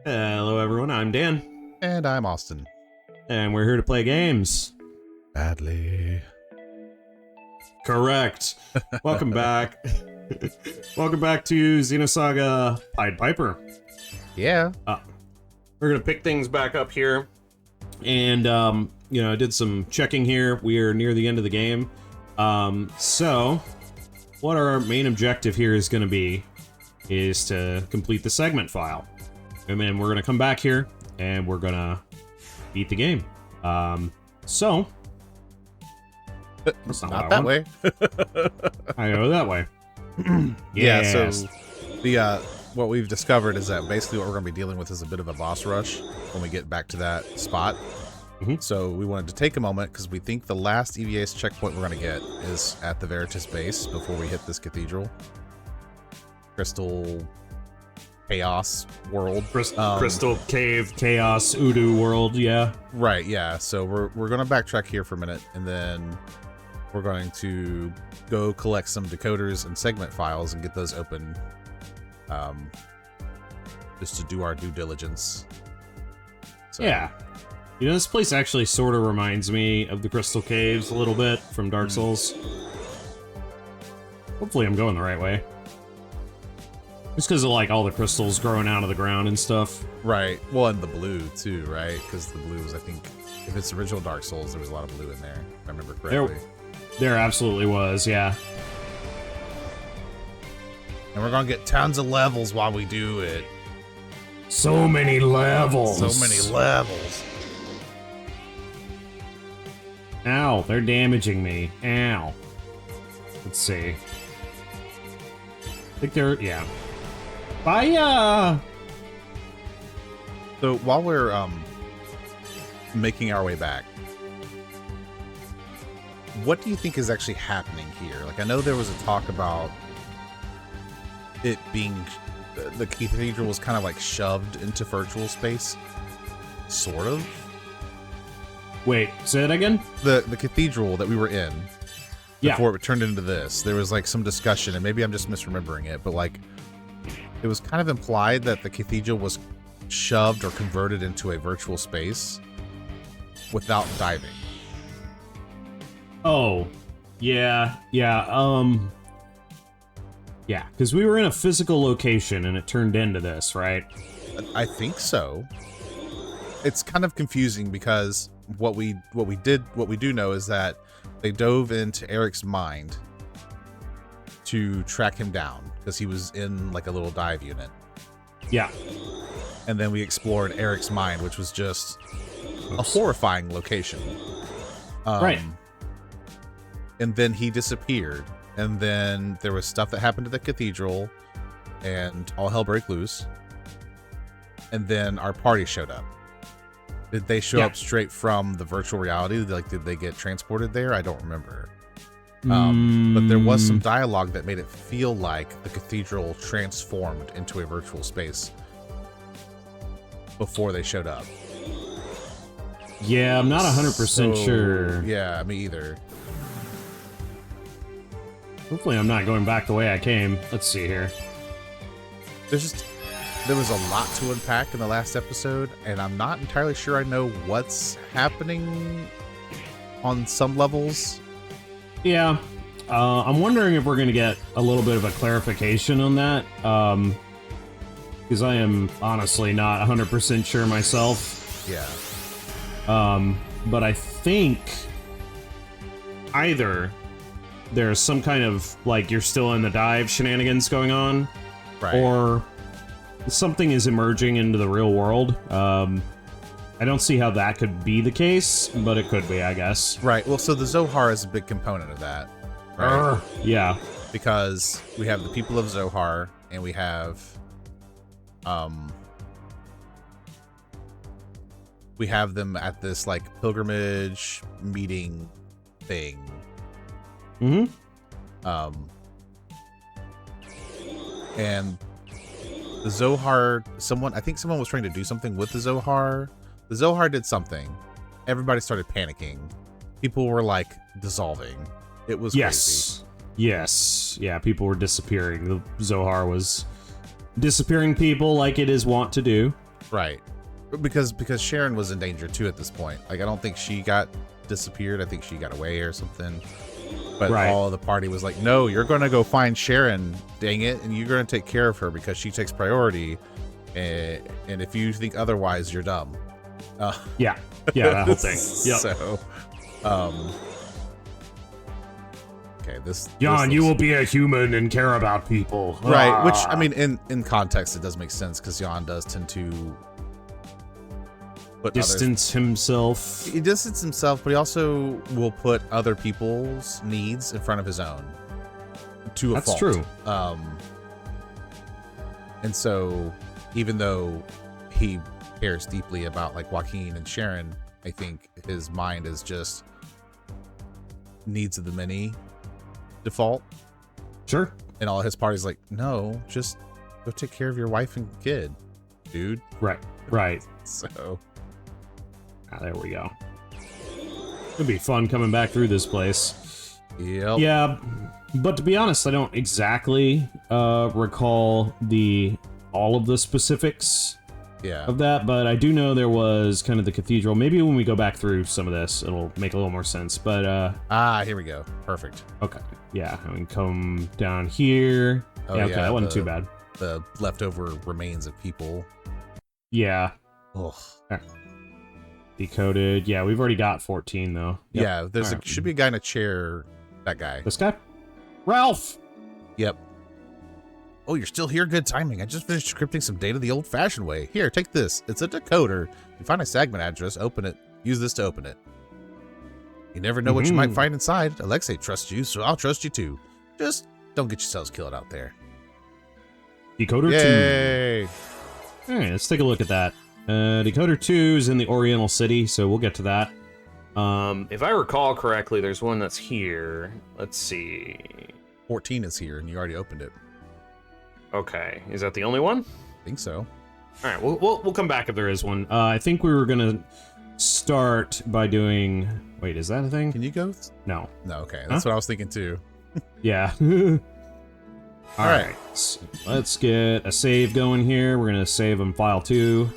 Hello everyone, I'm Dan. And I'm Austin. And we're here to play games. Badly. Correct. Welcome back. Welcome back to Xenosaga Pied Piper. Yeah. We're going to pick things back up here. And, I did some checking here. We are near the end of the game. So, what our main objective here is going to be is to complete the segment file. And then we're going to come back here and we're going to beat the game. So... That's not that way. I go that way. Yeah, so the what we've discovered is that basically what we're going to be dealing with is a bit of a boss rush when we get back to that spot. Mm-hmm. So we wanted to take a moment because we think the last EVA's checkpoint we're going to get is at the Veritas base before we hit this cathedral. Crystal Chaos World. Crystal Cave Chaos Udu World, yeah. Right, yeah. So we're going to backtrack here for a minute, and then we're going to go collect some decoders and segment files and get those open, just to do our due diligence. So, yeah. You know, this place actually sort of reminds me of the Crystal Caves a little bit from Dark Souls. Hopefully I'm going the right way. Just because of, like, all the crystals growing out of the ground and stuff. Right. Well, and the blue, too, right? Because the blue was, I think, if it's original Dark Souls, there was a lot of blue in there, if I remember correctly. There absolutely was, yeah. And we're going to get tons of levels while we do it. So many levels. So many levels. Ow, they're damaging me. Ow. Let's see. I think they're, yeah. Bye! So while we're making our way back, what do you think is actually happening here? Like, I know there was a talk about it being the cathedral was kind of like shoved into virtual space, sort of. Wait, say that again? The cathedral that we were in Yeah. before it turned into this, there was like some discussion, and maybe I'm just misremembering it, but like it was kind of implied that the cathedral was shoved or converted into a virtual space without diving. Oh, yeah, yeah, yeah, because we were in a physical location and it turned into this, right? I think so. It's kind of confusing because what we do know is that they dove into Eric's mind to track him down because he was in like a little dive unit. Yeah. And then we explored Eric's mind, which was just a horrifying location. Right. And then he disappeared. And then there was stuff that happened to the cathedral, and all hell broke loose. And then our party showed up. Did they show up straight from the virtual reality? Like, did they get transported there? I don't remember. But there was some dialogue that made it feel like the cathedral transformed into a virtual space before they showed up. Yeah, I'm not 100% sure. Yeah, me either. Hopefully I'm not going back the way I came. Let's see here. There was a lot to unpack in the last episode, and I'm not entirely sure I know what's happening on some levels. Yeah, I'm wondering if we're going to get a little bit of a clarification on that, because I am honestly not 100% sure myself. Yeah. But I think either there's some kind of, like, you're still in the dive shenanigans going on, right, or something is emerging into the real world. I don't see how that could be the case, but it could be, I guess. Right. Well, so the Zohar is a big component of that. Right? Yeah. Because we have the people of Zohar, and we have them at this, like, pilgrimage meeting thing. Mm-hmm. And the Zohar, I think someone was trying to do something with the Zohar. The Zohar did something. Everybody started panicking. People were, like, dissolving. It was Yes. Yes. Yeah, people were disappearing. The Zohar was disappearing people like it is wont to do. crazy. Right. Because Sharon was in danger too at this point. Like, I don't think she got disappeared. I think she got away or something. But all the party was like, no, you're going to go find Sharon, dang it, and you're going to take care of her because she takes priority. And if you think otherwise, you're dumb. Yeah, that whole thing. Yep. So, okay, John, you will be a human and care about people. Right, which, I mean, in context, it does make sense because Jan does tend to distance himself. He distances himself, but he also will put other people's needs in front of his own. To a fault. That's true. And so, even though he cares deeply about like Joaquin and Sharon, I think his mind is just needs of the many default. Sure. And all his party's like, no, just go take care of your wife and kid, dude. Right. So. There we go. It'll be fun coming back through this place. Yep. Yeah, but to be honest, I don't exactly recall all of the specifics of that, but I do know there was kind of the cathedral. Maybe when we go back through some of this, it'll make a little more sense, but... here we go. Perfect. Okay. Yeah, I mean, come down here. Oh, okay, that wasn't too bad. The leftover remains of people. Yeah. Ugh. Right. Decoded. Yeah, we've already got 14, though. Yep. Yeah, there's should be a guy in a chair. That guy. This guy? Ralph! Yep. Oh, you're still here? Good timing. I just finished scripting some data the old-fashioned way. Here, take this. It's a decoder. You find a segment address, open it. Use this to open it. You never know what you might find inside. Alexei trusts you, so I'll trust you too. Just don't get yourselves killed out there. Decoder 2. All right, let's take a look at that. Decoder 2 is in the Oriental City, so we'll get to that. If I recall correctly, there's one that's here. Let's see. 14 is here, and you already opened it. Okay, is that the only one? I think so. All right, we'll come back if there is one. I think we were gonna start by doing. Wait, is that a thing? Can you go? No. No. Okay, that's what I was thinking too. Yeah. All right. Let's get a save going here. We're gonna save on file 2.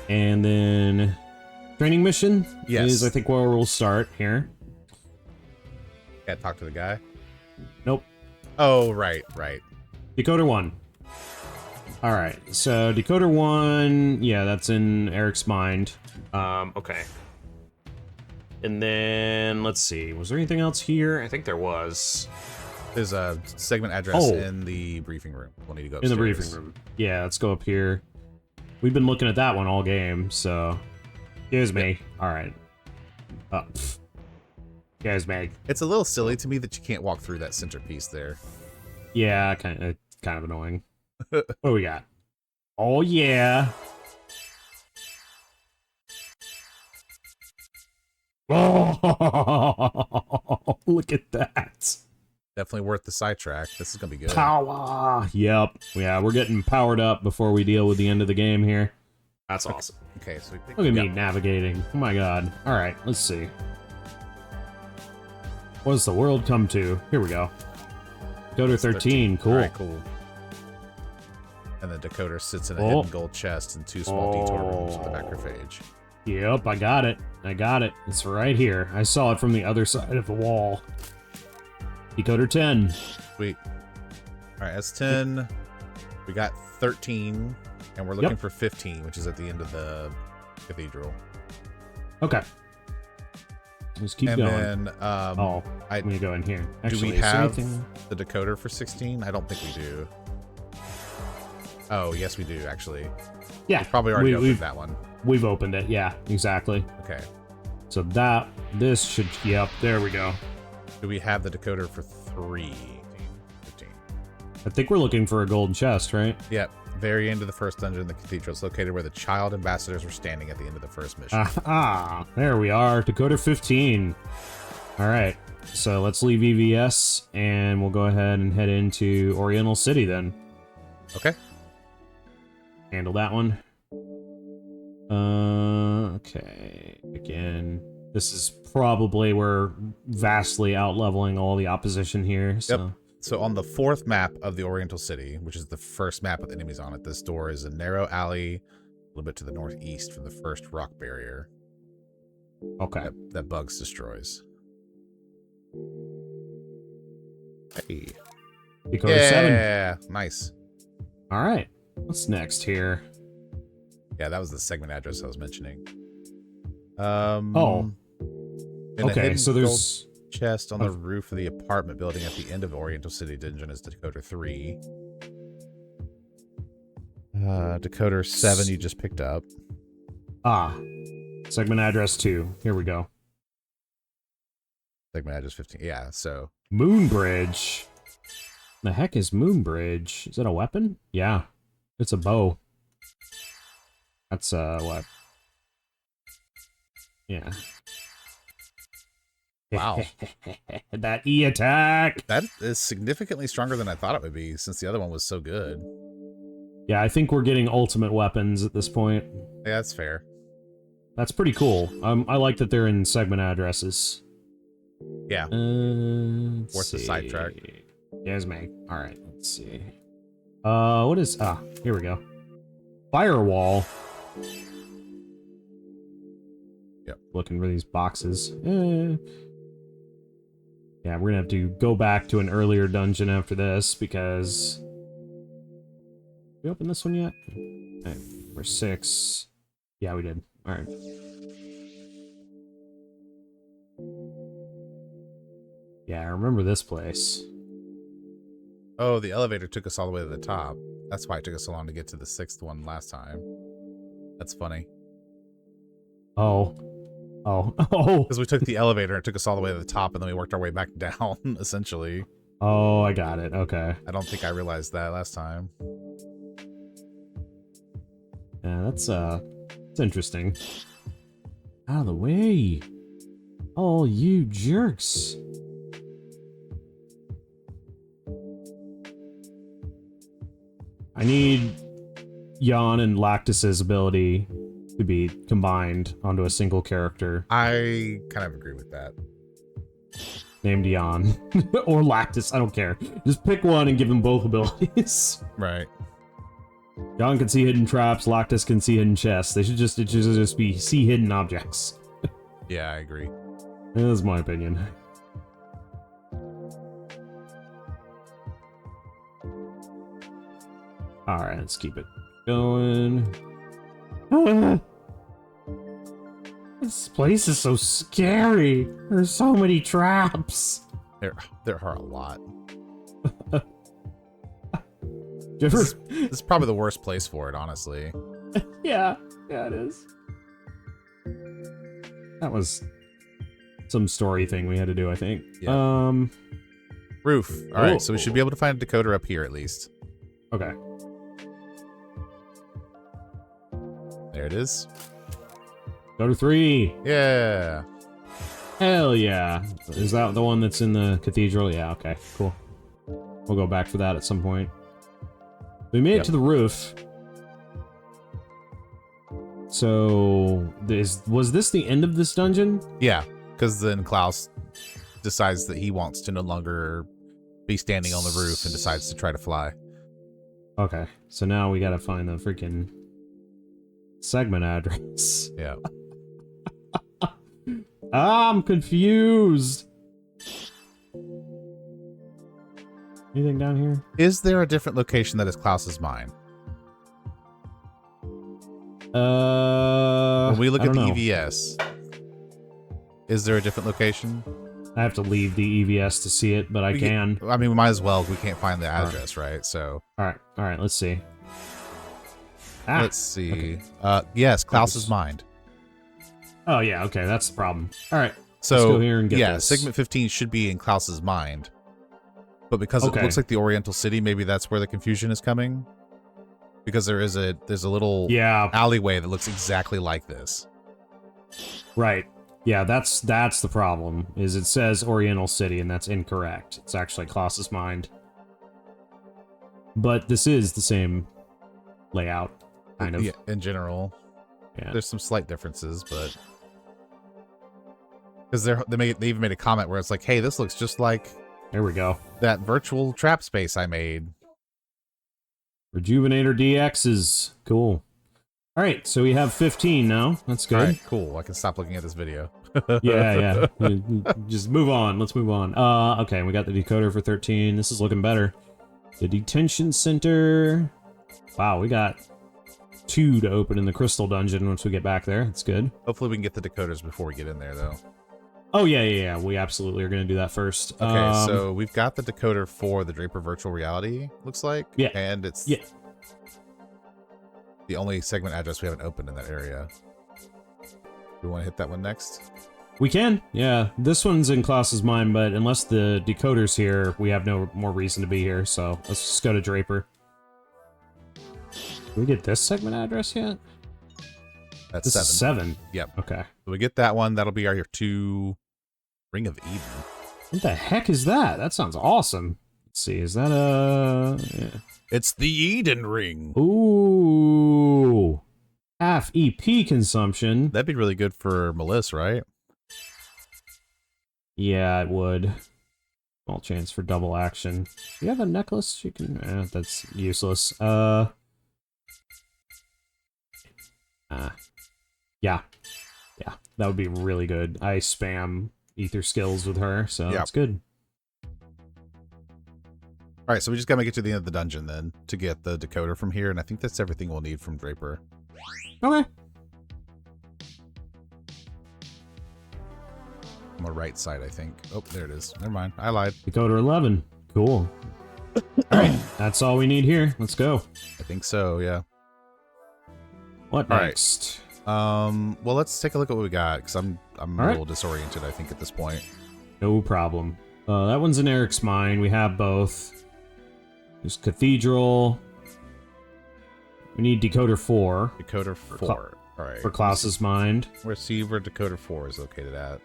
And then training mission is, I think, where we'll start here. Gotta talk to the guy. Nope. Oh, right. Decoder 1. All right, so Decoder 1, yeah, that's in Eric's mind. Okay. And then, let's see, was there anything else here? I think there was. There's a segment address in the briefing room. We'll need to go upstairs. In the briefing room. Yeah, let's go up here. We've been looking at that one all game, so... Here's me. Alright. Here's me. It's a little silly to me that you can't walk through that centerpiece there. Yeah, kind of annoying. What do we got? Oh, yeah. Oh, look at that. Definitely worth the sidetrack. This is going to be good. Power. Yep. Yeah, we're getting powered up before we deal with the end of the game here. That's awesome. Okay, so look at me navigating. Oh my god. All right, let's see. What does the world come to? Here we go. Decoder 13. Cool. All right, cool. And the decoder sits in a hidden gold chest and 2 small detour rooms with a macrophage. Yep, I got it. It's right here. I saw it from the other side of the wall. Decoder 10. Sweet. All right, that's 10. We got 13, and we're looking for 15, which is at the end of the cathedral. Okay. Let's keep going. And then, let me go in here. Actually, do we have the decoder for 16? I don't think we do. Oh, yes, we do, actually. Yeah. We probably already opened that one. We've opened it, yeah, exactly. Okay. So this should, yep, there we go. Do we have the decoder for 3? 15. I think we're looking for a golden chest, right? Yep. Very end of the first dungeon in the cathedral. It's located where the child ambassadors were standing at the end of the first mission. There we are. Decoder 15. All right. So let's leave EVS, and we'll go ahead and head into Oriental City then. Okay. Handle that one. Okay. Again. this is probably we're vastly out-leveling all the opposition here. So. Yep. So on the 4th map of the Oriental City, which is the first map with enemies on it, this door is a narrow alley a little bit to the northeast from the first rock barrier. Okay. That Bugs destroys. Hey. Dakota 7. Yeah, nice. All right. What's next here? Yeah, that was the segment address I was mentioning. Oh. In a Okay, hidden so there's... gold chest on the roof of the apartment building at the end of Oriental City Dungeon is Decoder 3. Decoder 7 you just picked up. Ah. Segment address 2. Here we go. Segment address 15. Yeah, so... Moonbridge. The heck is Moonbridge? Is that a weapon? Yeah. It's a bow. That's, what? Yeah. Wow. That E attack! That is significantly stronger than I thought it would be, since the other one was so good. Yeah, I think we're getting ultimate weapons at this point. Yeah, that's fair. That's pretty cool. I like that they're in segment addresses. Yeah. Worth the sidetrack. Yes, mate. Alright, let's see. What is... Ah, here we go. Firewall. Yep. Looking for these boxes. Yeah, we're gonna have to go back to an earlier dungeon after this, because... We opened this one yet? Okay, we're 6. Yeah, we did. Alright. Yeah, I remember this place. Oh, the elevator took us all the way to the top. That's why it took us so long to get to the 6th one last time. That's funny. Oh. Oh. Oh! Because we took the elevator, it took us all the way to the top, and then we worked our way back down, essentially. Oh, I got it. Okay. I don't think I realized that last time. Yeah, that's interesting. Out of the way. Oh, you jerks. I need Jan and Lactus's ability to be combined onto a single character. I kind of agree with that. Named Jan. Or Lactus, I don't care. Just pick one and give them both abilities. Right. Jan can see hidden traps, Lactus can see hidden chests. It should just be see hidden objects. Yeah, I agree. That's my opinion. Alright, let's keep it going. This place is so scary. There's so many traps. There are a lot. This This is probably the worst place for it, honestly. yeah, it is. That was some story thing we had to do, I think. Yeah. Roof. All right, so we should be able to find a decoder up here at least. Okay. There it is. Go to 3. Yeah. Hell yeah. Is that the one that's in the cathedral? Yeah, okay, cool. We'll go back for that at some point. We made it to the roof. So, was this the end of this dungeon? Yeah, because then Klaus decides that he wants to no longer be standing on the roof and decides to try to fly. Okay, so now we gotta find the freaking segment address. Yeah. I'm confused. Anything down here? Is there a different location that is Klaus's mind? When we look at the EVS, is there a different location? I have to leave the EVS to see it, but I can. I mean, we might as well. We can't find the address, right? So. All right. Let's see. Let's see. Okay. Yes, Klaus's mind. Oh yeah. Okay, that's the problem. All right. So let's go here and get this. Segment 15 should be in Klaus's mind, but because it looks like the Oriental City, maybe that's where the confusion is coming. Because there's a little alleyway that looks exactly like this. Right. Yeah, that's the problem. Is it says Oriental City and that's incorrect. It's actually Klaus's mind. But this is the same layout, kind of. Yeah, in general. Yeah. There's some slight differences, but Because they even made a comment where it's like, hey, this looks just like There we go. that virtual trap space I made. Rejuvenator DX is cool. All right, so we have 15 now. That's good. All right, cool. I can stop looking at this video. Yeah. Just move on. Let's move on. Okay, we got the decoder for 13. This is looking better. The detention center. Wow, we got 2 to open in the crystal dungeon once we get back there. That's good. Hopefully we can get the decoders before we get in there, though. Oh, yeah. We absolutely are going to do that first. Okay, so we've got the decoder for the Draper Virtual Reality, looks like. Yeah. And it's the only segment address we haven't opened in that area. We want to hit that one next? We can. Yeah, this one's in Klaus's mind, but unless the decoder's here, we have no more reason to be here, so let's just go to Draper. Did we get this segment address yet? That's This 7. is 7. Yep. Okay. So we get that one. That'll be our 2 Ring of Eden. What the heck is that? That sounds awesome. Let's see, is that a... Yeah. It's the Eden Ring. Ooh. Half EP consumption. That'd be really good for Melissa, right? Yeah, it would. Small chance for double action. Do you have a necklace? You can... that's useless. Yeah, that would be really good. I spam ether skills with her, so that's good. All right, so we just gotta make it to the end of the dungeon then to get the decoder from here, and I think that's everything we'll need from Draper. Okay. On the right side, I think. Oh, there it is. Never mind. I lied. Decoder 11. Cool. Alright, that's all we need here. Let's go. I think so, yeah. What All right. next? Well, let's take a look at what we got, because I'm a All little disoriented, I think, at this point. No problem. That one's in Eric's mind. We have both. There's Cathedral. We need Decoder 4. Decoder 4. All right. For Klaus's mind. Let's see where Decoder 4 is located at.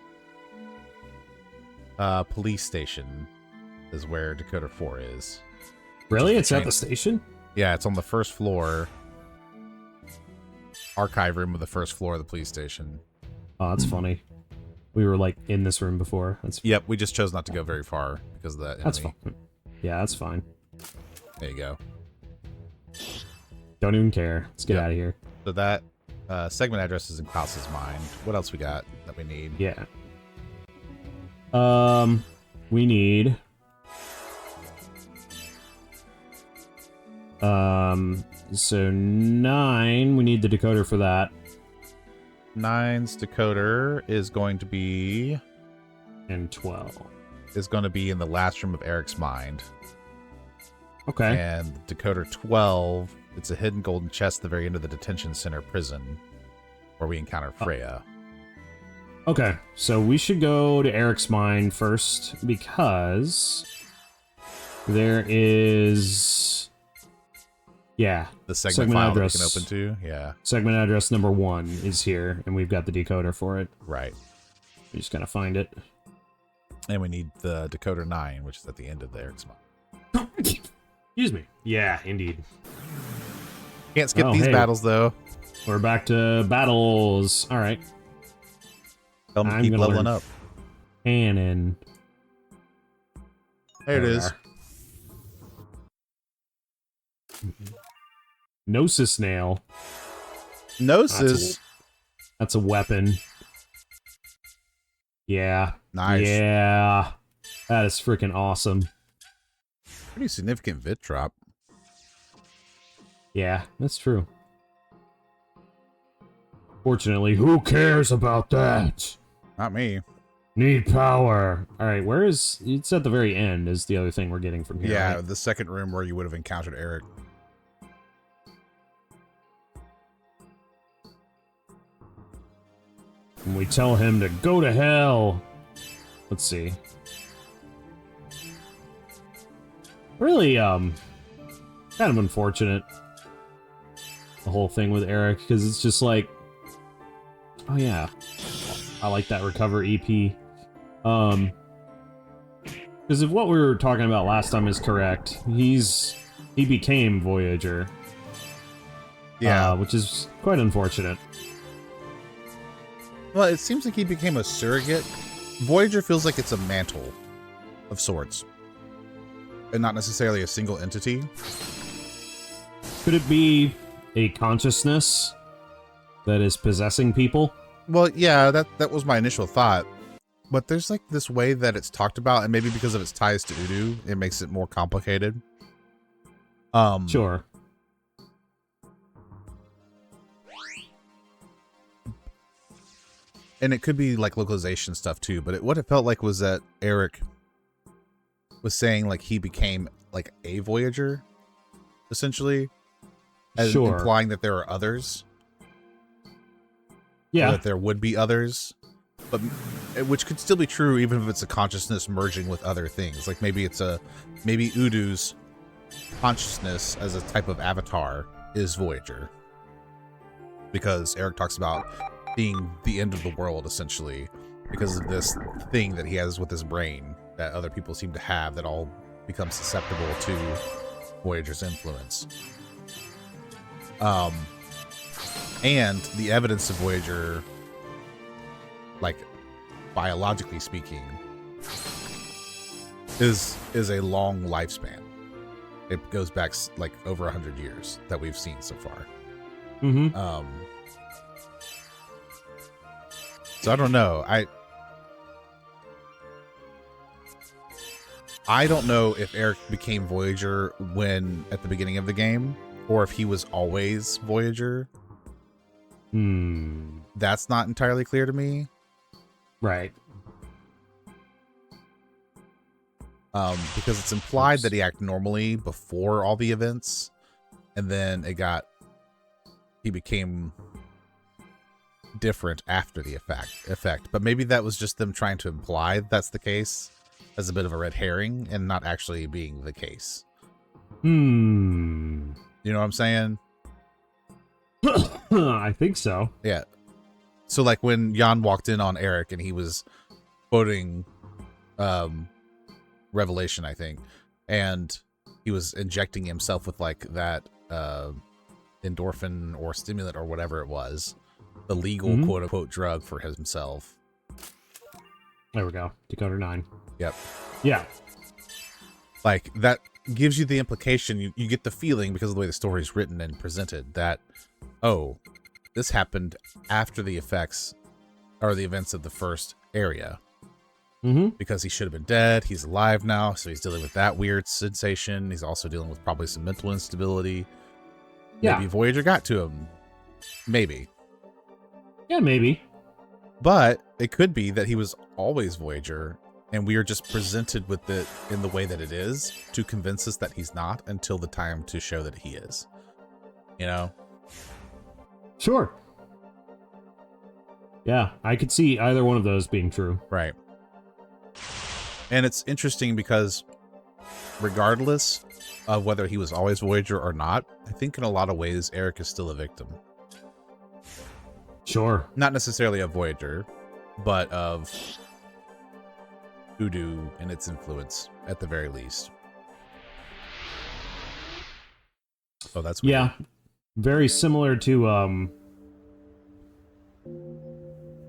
Police station is where Decoder 4 is. Really? It's at the station? Yeah, it's on the first floor. Archive room of the first floor of the police station. Oh, that's funny. We were, like, in this room before. That's Yep, we just chose not to go very far because of that enemy. That's fine. Yeah, that's fine. There you go. Don't even care. Let's get out of here. So that segment address is in Klaus's mind. What else we got that we need? Yeah. We need... So 9, we need the decoder for that. 9's decoder is going to be... And 12. Is going to be in the last room of Eric's mind. Okay. And decoder 12, it's a hidden golden chest at the very end of the detention center prison, where we encounter Freya. Okay, so we should go to Eric's mind first, because there is... Yeah. The segment file address that we can open to? Yeah. Segment address number 1 is here, and we've got the decoder for it. Right. We just gotta find it. And we need the decoder 9, which is at the end of the Eric's mind. Excuse me. Yeah, indeed. Can't skip these battles, though. We're back to battles. All right. Tell them to keep leveling up. Cannon. There it is. Gnosis nail. Gnosis. That's a weapon. Yeah. Nice. Yeah. That is freaking awesome. Pretty significant vit drop. Yeah, that's true. Fortunately, who cares about that? Not me. Need power. All right, where is... It's at the very end is the other thing we're getting from here. Yeah, right? the second room where you would have encountered Eric. And we tell him to go to hell. Let's see. Really, kind of unfortunate. The whole thing with Eric, because it's just like... Oh, yeah. I like that recover EP. Because if what we were talking about last time is correct, he became Voyager. Yeah. Which is quite unfortunate. Well, it seems like he became a surrogate Voyager feels like it's a mantle of sorts, and not necessarily a single entity. Could it be a consciousness that is possessing people? Well, yeah, that was my initial thought. But there's like this way that it's talked about, and maybe because of its ties to Udu, it makes it more complicated. Sure. And it could be like localization stuff too, but what it felt like was that Eric was saying like he became like a Voyager, essentially, as Sure. implying that there are others. Yeah. Or that there would be others, but which could still be true even if it's a consciousness merging with other things. Like maybe maybe Udu's consciousness as a type of avatar is Voyager, because Eric talks about being the end of the world essentially because of this thing that he has with his brain that other people seem to have that all become susceptible to Voyager's influence. And the evidence of Voyager, like biologically speaking, is a long lifespan. It goes back like over 100 years that we've seen so far. Mm-hmm. So I don't know. I don't know if Eric became Voyager at the beginning of the game, or if he was always Voyager. That's not entirely clear to me. Right. Because it's implied that he acted normally before all the events, and then he became different after the effect. But maybe that was just them trying to imply that's the case as a bit of a red herring and not actually being the case. You know what I'm saying? I think so. Yeah. So like when Jan walked in on Eric and he was quoting Revelation, I think, and he was injecting himself with like that endorphin or stimulant or whatever it was, the legal quote unquote drug for himself. There we go. Decoder 9. Yep. Yeah. Like that gives you the implication, you get the feeling because of the way the story is written and presented that, oh, this happened after the effects or the events of the first area. Because he should have been dead. He's alive now, so he's dealing with that weird sensation. He's also dealing with probably some mental instability. Yeah. Maybe Voyager got to him. Maybe. Yeah, maybe. But it could be that he was always Voyager, and we are just presented with it in the way that it is to convince us that he's not until the time to show that he is. You know? Sure. Yeah, I could see either one of those being true. Right. And it's interesting because regardless of whether he was always Voyager or not, I think in a lot of ways Eric is still a victim. Sure. Not necessarily of Voyager, but of Udu and its influence at the very least. Oh, that's weird. Yeah. Very similar to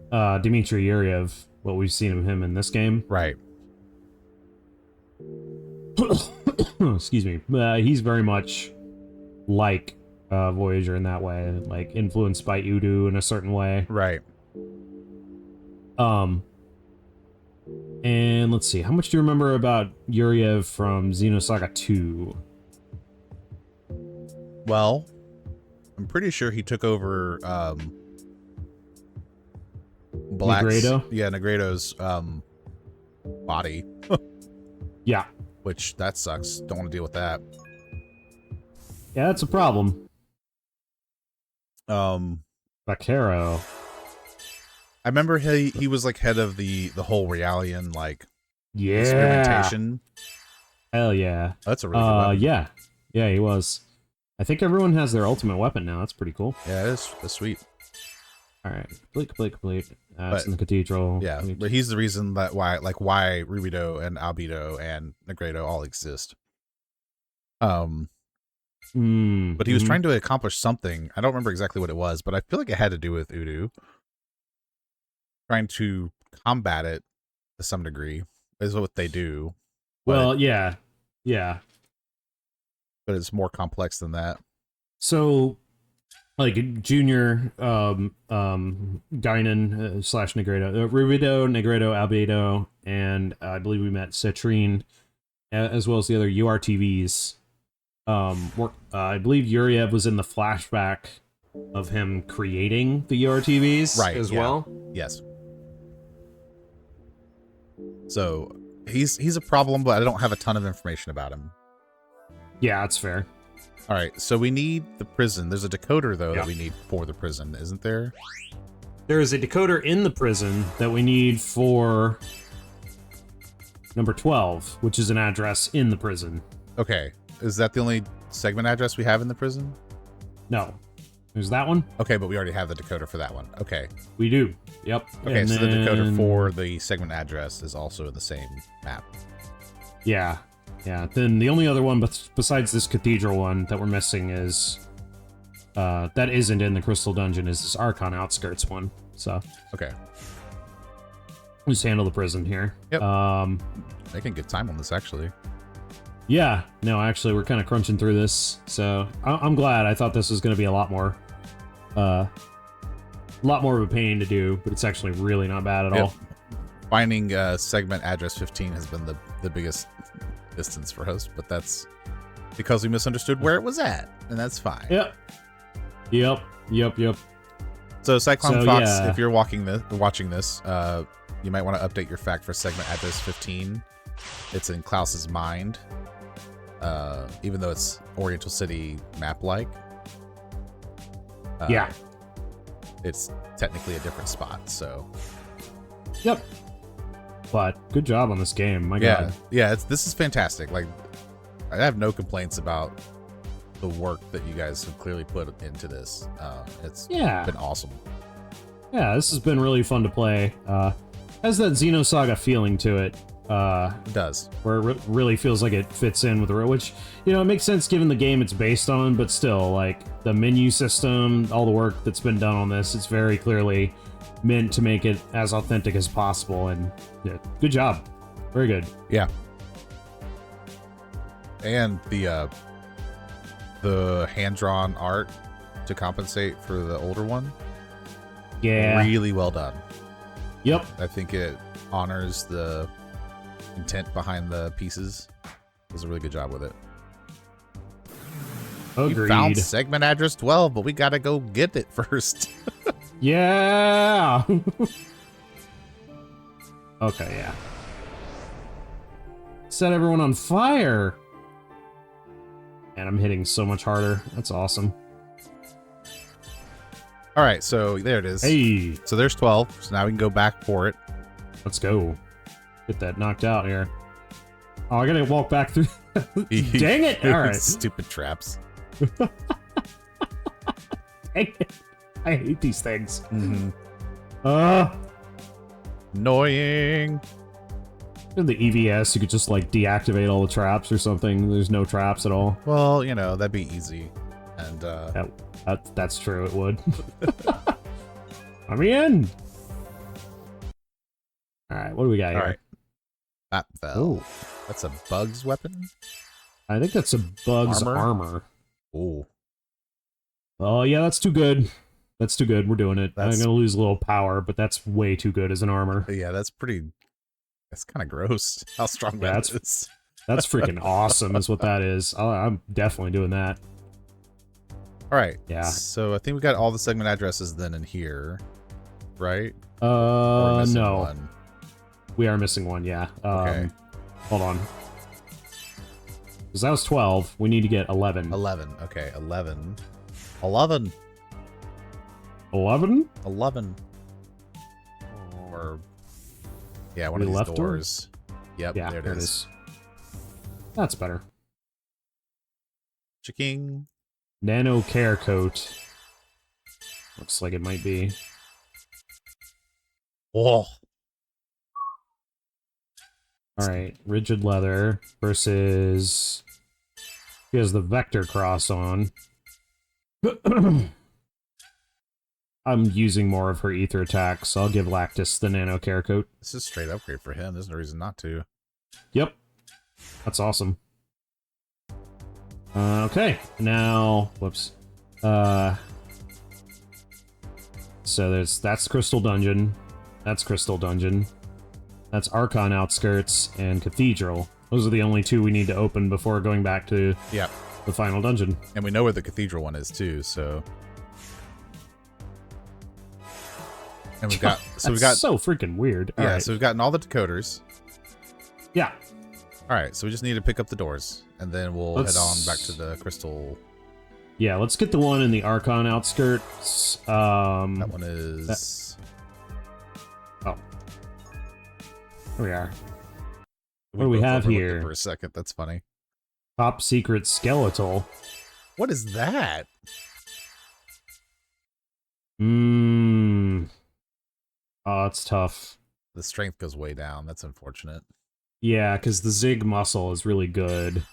Dmitry Yuryev, what we've seen of him in this game. Right. Excuse me. He's very much like Voyager in that way, like influenced by Udu in a certain way. Right. And let's see, how much do you remember about Yuryev from Xenosaga 2? Well, I'm pretty sure he took over Negredo? Yeah, Negredo's body. Yeah. Which, that sucks. Don't want to deal with that. Yeah, that's a problem. Vaquero. I remember he was like head of the whole Realian like Yeah. experimentation. Hell yeah. That's a really good weapon. Yeah. Yeah, he was. I think everyone has their ultimate weapon now. That's pretty cool. Yeah, that's sweet. Alright. Complete. It's in the cathedral. Yeah, but he's the reason that why Rubido and Albedo and Negredo all exist. But he was trying to accomplish something. I don't remember exactly what it was, but I feel like it had to do with Udu. Trying to combat it to some degree. Is what they do. Well, yeah. Yeah. But it's more complex than that. So, like, Junior, Guinan, slash Negredo, Rubido, Negredo, Albedo, and I believe we met Citrine, as well as the other URTVs. I believe Yuriev was in the flashback of him creating the URTVs as well. Yes. So he's a problem, but I don't have a ton of information about him. Yeah, that's fair. All right, so we need the prison. There's a decoder though that we need for the prison, isn't there? There is a decoder in the prison that we need for number 12, which is an address in the prison. Okay, is that the only segment address we have in the prison? No. There's that one? Okay, but we already have the decoder for that one. Okay. We do. Yep. Okay, so the decoder for the segment address is also in the same map. Yeah. Yeah. Then the only other one besides this cathedral one that we're missing is that isn't in the Crystal Dungeon is this Archon Outskirts one. So okay. Just handle the prison here. Yep. Making good time on this actually. Yeah, no, actually, we're kind of crunching through this, so I'm glad. I thought this was going to be a lot more of a pain to do, but it's actually really not bad at all. Finding segment address 15 has been the biggest distance for us, but that's because we misunderstood where it was at, and that's fine. Yep. So Cyclone Fox, if you're watching this, you might want to update your fact for segment address 15. It's in Klaus's mind. Even though it's Oriental City map-like. Yeah. It's technically a different spot, so. Yep. But good job on this game, my god. Yeah, this is fantastic. Like, I have no complaints about the work that you guys have clearly put into this. It's been awesome. Yeah, this has been really fun to play. Has that Xenosaga feeling to it. It does. Where it really feels like it fits in with the which, you know, it makes sense given the game it's based on, but still, like, the menu system, all the work that's been done on this, it's very clearly meant to make it as authentic as possible, and yeah, good job. Very good. Yeah. And the hand-drawn art to compensate for the older one. Yeah. Really well done. Yep. I think it honors the intent behind the pieces. Does a really good job with it. Agreed. We found segment address 12, but we gotta go get it first. Yeah. Okay, yeah. Set everyone on fire. And I'm hitting so much harder. That's awesome. All right, so there it is. Hey. So there's 12. So now we can go back for it. Let's go. Get that knocked out here. Oh, I gotta walk back through. Dang it! All right. Stupid traps. Dang it. I hate these things. Mm-hmm. In Annoying. the EVS, you could just, like, deactivate all the traps or something. There's no traps at all. Well, you know, that'd be easy. And, that's true, it would. I'm in! Alright, what do we got here? Alright. That Oh. That's a bug's weapon? I think that's a bug's armor. Ooh. Oh, yeah, that's too good. That's too good. We're doing it. I'm gonna lose a little power, but that's way too good as an armor. Yeah, that's pretty... That's kind of gross, how strong that is. That's freaking awesome is what that is. I'm definitely doing that. Alright. Yeah. So I think we got all the segment addresses then in here, right? No. One. We are missing one, yeah. Okay. Hold on. Because that was 12. We need to get 11. 11. Okay, 11. 11. 11? 11. Or... Yeah, one of these doors. Yep, yeah, there it is. That's better. Chicking. Nano care coat. Looks like it might be. Oh. Alright, rigid leather versus... He has the vector cross on. I'm using more of her ether attack, so I'll give Lactus the nano care coat. This is straight upgrade for him. There's no reason not to. Yep. That's awesome. Okay, now, whoops. So that's Crystal Dungeon. That's Crystal Dungeon. That's Archon Outskirts and Cathedral. Those are the only two we need to open before going back to the final dungeon. And we know where the Cathedral one is too, so. And we've got so freaking weird. Yeah, so we've gotten all the decoders. Yeah. All right, so we just need to pick up the doors, and then we'll head on back to the crystal. Yeah, let's get the one in the Archon Outskirts. That one is. Oh. Here we are. We what do we have overlooked here? it for a second. That's funny. Top secret skeletal. What is that? Oh, it's tough. The strength goes way down. That's unfortunate. Yeah, because the Zig muscle is really good.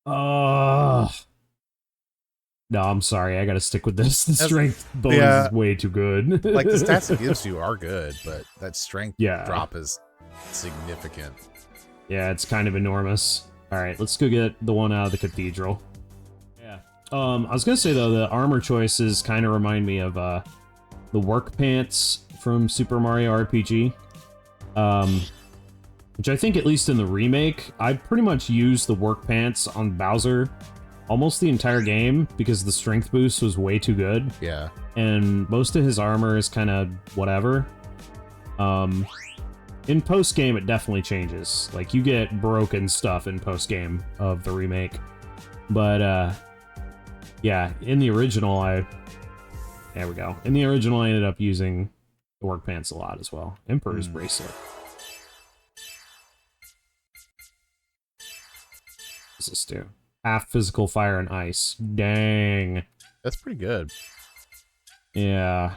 No, I'm sorry. I gotta stick with this. The strength bonus is way too good. Like, the stats it gives you are good, but that strength drop is significant. Yeah, it's kind of enormous. Alright, let's go get the one out of the Cathedral. Yeah. I was gonna say, though, the armor choices kind of remind me of, the work pants from Super Mario RPG. Which I think, at least in the remake, I pretty much used the work pants on Bowser almost the entire game because the strength boost was way too good. Yeah. And most of his armor is kind of whatever. In post-game, it definitely changes. Like, you get broken stuff in post-game of the remake. But, yeah, in the original, there we go. In the original, I ended up using the work pants a lot as well. Emperor's Bracelet. What's this do? Half physical fire and ice. Dang. That's pretty good. Yeah.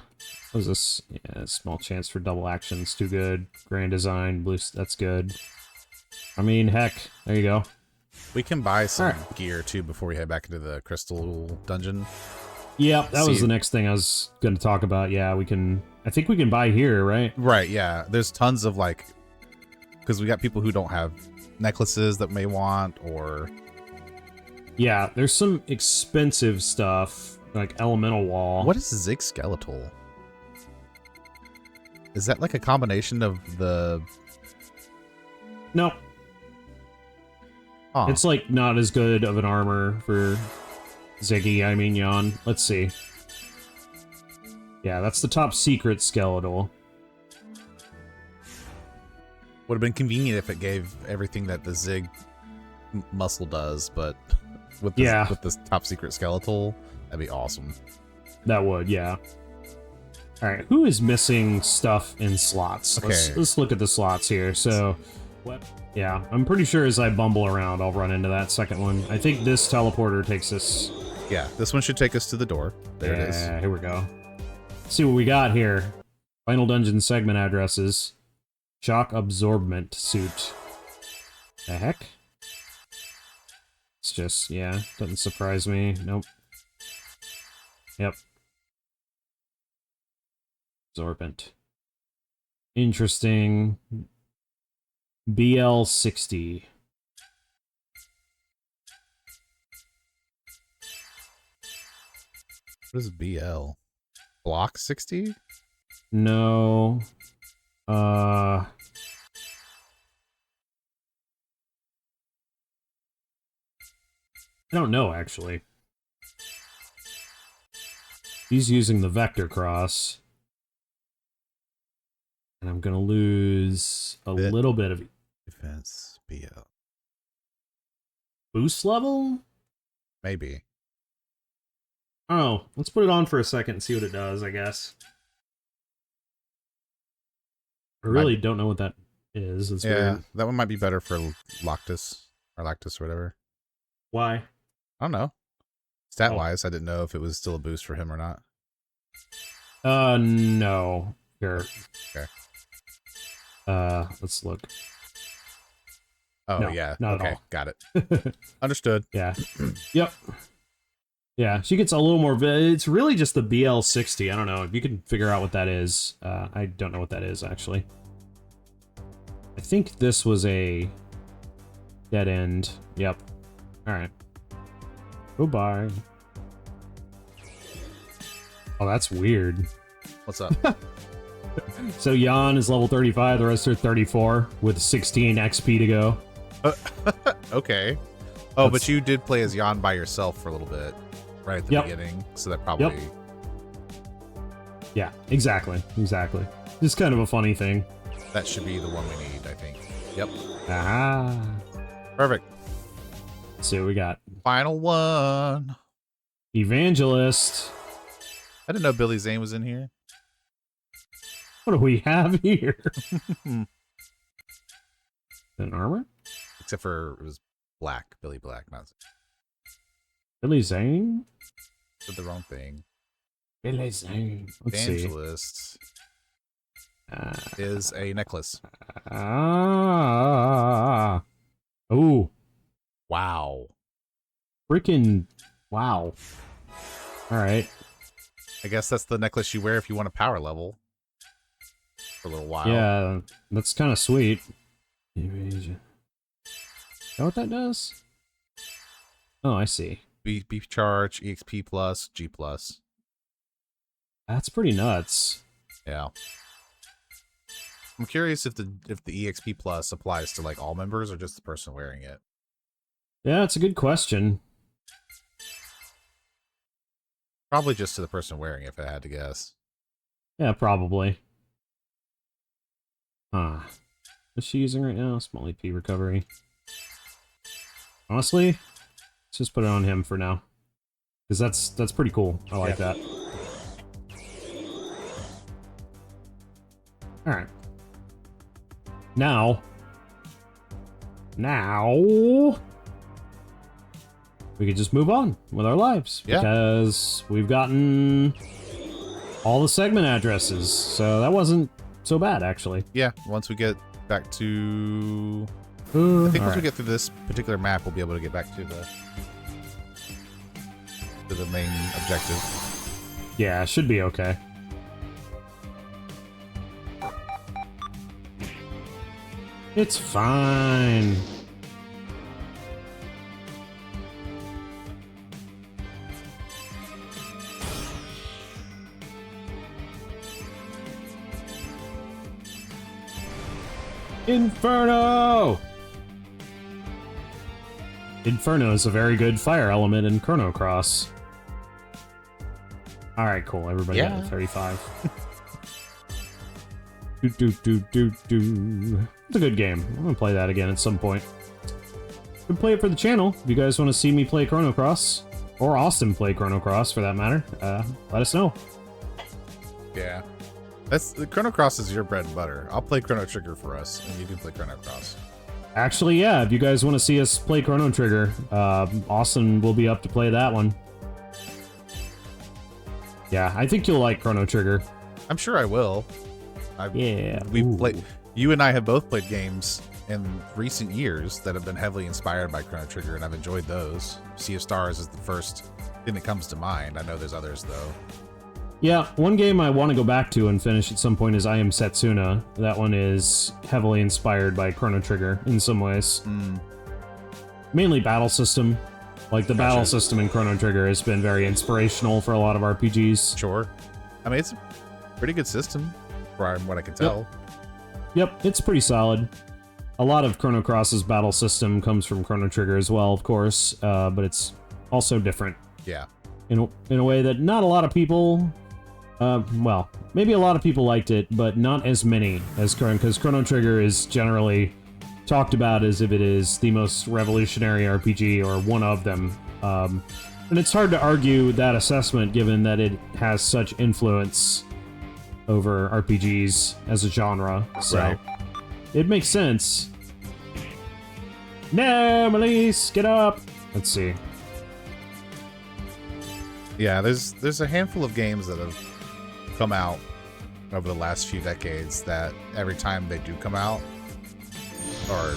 What is this? Yeah, small chance for double actions. Too good. Grand design. Blue. That's good. I mean, heck. There you go. We can buy some gear, too, before we head back into the crystal dungeon. Yep, that was the next thing I was going to talk about. Yeah, we can... I think we can buy here, right? Right, yeah. There's tons of, like... Because we got people who don't have necklaces that may want, or... Yeah, there's some expensive stuff, like Elemental Wall. What is Zig Skeletal? Is that like a combination of the... No. Huh. It's like not as good of an armor for Ziggy, I mean Jan. Let's see. Yeah, that's the top secret skeletal. Would have been convenient if it gave everything that the Zig muscle does, but with this, with this top secret skeletal, that'd be awesome. That would, yeah. All right, who is missing stuff in slots? Okay. Let's look at the slots here. So, yeah, I'm pretty sure as I bumble around, I'll run into that second one. I think this teleporter takes us... Yeah, this one should take us to the door. There it is. Yeah, here we go. Let's see what we got here. Final Dungeon segment addresses. Shock Absorbment Suit. The heck? It's just, yeah, doesn't surprise me. Nope. Yep. Absorbent. Interesting. BL60. What is BL? Block 60? No. I don't know, actually. He's using the Vector Cross. And I'm gonna lose a little bit of defense BL. Boost level? Maybe. Oh, let's put it on for a second and see what it does, I guess. I really don't know what that is. It's weird. That one might be better for Lactus or whatever. Why? I don't know. Stat-wise, I didn't know if it was still a boost for him or not. No. Here. Okay. Let's look. Oh, no, yeah. Not okay, at all. got it. Understood. Yeah. Yep. Yeah, she gets a little more. It's really just the BL60. I don't know if you can figure out what that is. I don't know what that is actually. I think this was a dead end. Yep. All right. Goodbye. Oh, that's weird. What's up? So Jan is level 35. The rest are 34 with 16 XP to go. Okay. Oh, but you did play as Jan by yourself for a little bit, right at the beginning. So that probably. Yep. Yeah, exactly. Exactly. Just kind of a funny thing. That should be the one we need, I think. Yep. Ah. Perfect. Let's see what we got. Final one. Evangelist. I didn't know Billy Zane was in here. What do we have here? An armor? Except for it was Black. Billy Black. Not Billy Zane? did the wrong thing. Billy Zane. Let's see. Evangelist is a necklace. Ah. Oh. Wow. Freaking. Wow. All right. I guess that's the necklace you wear if you want a power level. For a little while. Yeah, that's kind of sweet. Know what that does? Oh, I see. Beef charge, EXP plus, G plus. That's pretty nuts. Yeah. I'm curious if the EXP plus applies to like all members or just the person wearing it. Yeah, it's a good question. Probably just to the person wearing it, if I had to guess. Yeah, probably. Huh. What's she using right now? Small EP recovery. Honestly, let's just put it on him for now. Because that's pretty cool. I like that. Alright. Now, we could just move on with our lives. Yeah. Because we've gotten all the segment addresses. So that wasn't so bad, actually. Yeah, once we get back to... I think once we get through this particular map, we'll be able to get back to the main objective. Yeah, it should be okay. It's fine. Inferno! Inferno is a very good fire element in Chrono Cross. Alright, cool. Everybody got a 35. It's a good game. I'm gonna play that again at some point. You can play it for the channel. If you guys want to see me play Chrono Cross, or Austin play Chrono Cross for that matter, let us know. Yeah. The Chrono Cross is your bread and butter. I'll play Chrono Trigger for us, and you can play Chrono Cross. Actually, yeah, if you guys want to see us play Chrono Trigger, Austin will be up to play that one. Yeah, I think you'll like Chrono Trigger. I'm sure I will. You and I have both played games in recent years that have been heavily inspired by Chrono Trigger, and I've enjoyed those. Sea of Stars is the first thing that comes to mind. I know there's others, though. Yeah, one game I want to go back to and finish at some point is I Am Setsuna. That one is heavily inspired by Chrono Trigger in some ways. Mainly battle system. Like, the battle system in Chrono Trigger has been very inspirational for a lot of RPGs. Sure. I mean, it's a pretty good system, from what I can tell. Yep, it's pretty solid. A lot of Chrono Cross's battle system comes from Chrono Trigger as well, of course, but it's also different. Yeah. In a way that not a lot of people... well, maybe a lot of people liked it, but not as many as because Chrono Trigger is generally talked about as if it is the most revolutionary RPG or one of them. And it's hard to argue that assessment given that it has such influence over RPGs as a genre. So it makes sense. No, Melise, get up! Let's see. Yeah, there's a handful of games that have come out over the last few decades that every time they do come out, or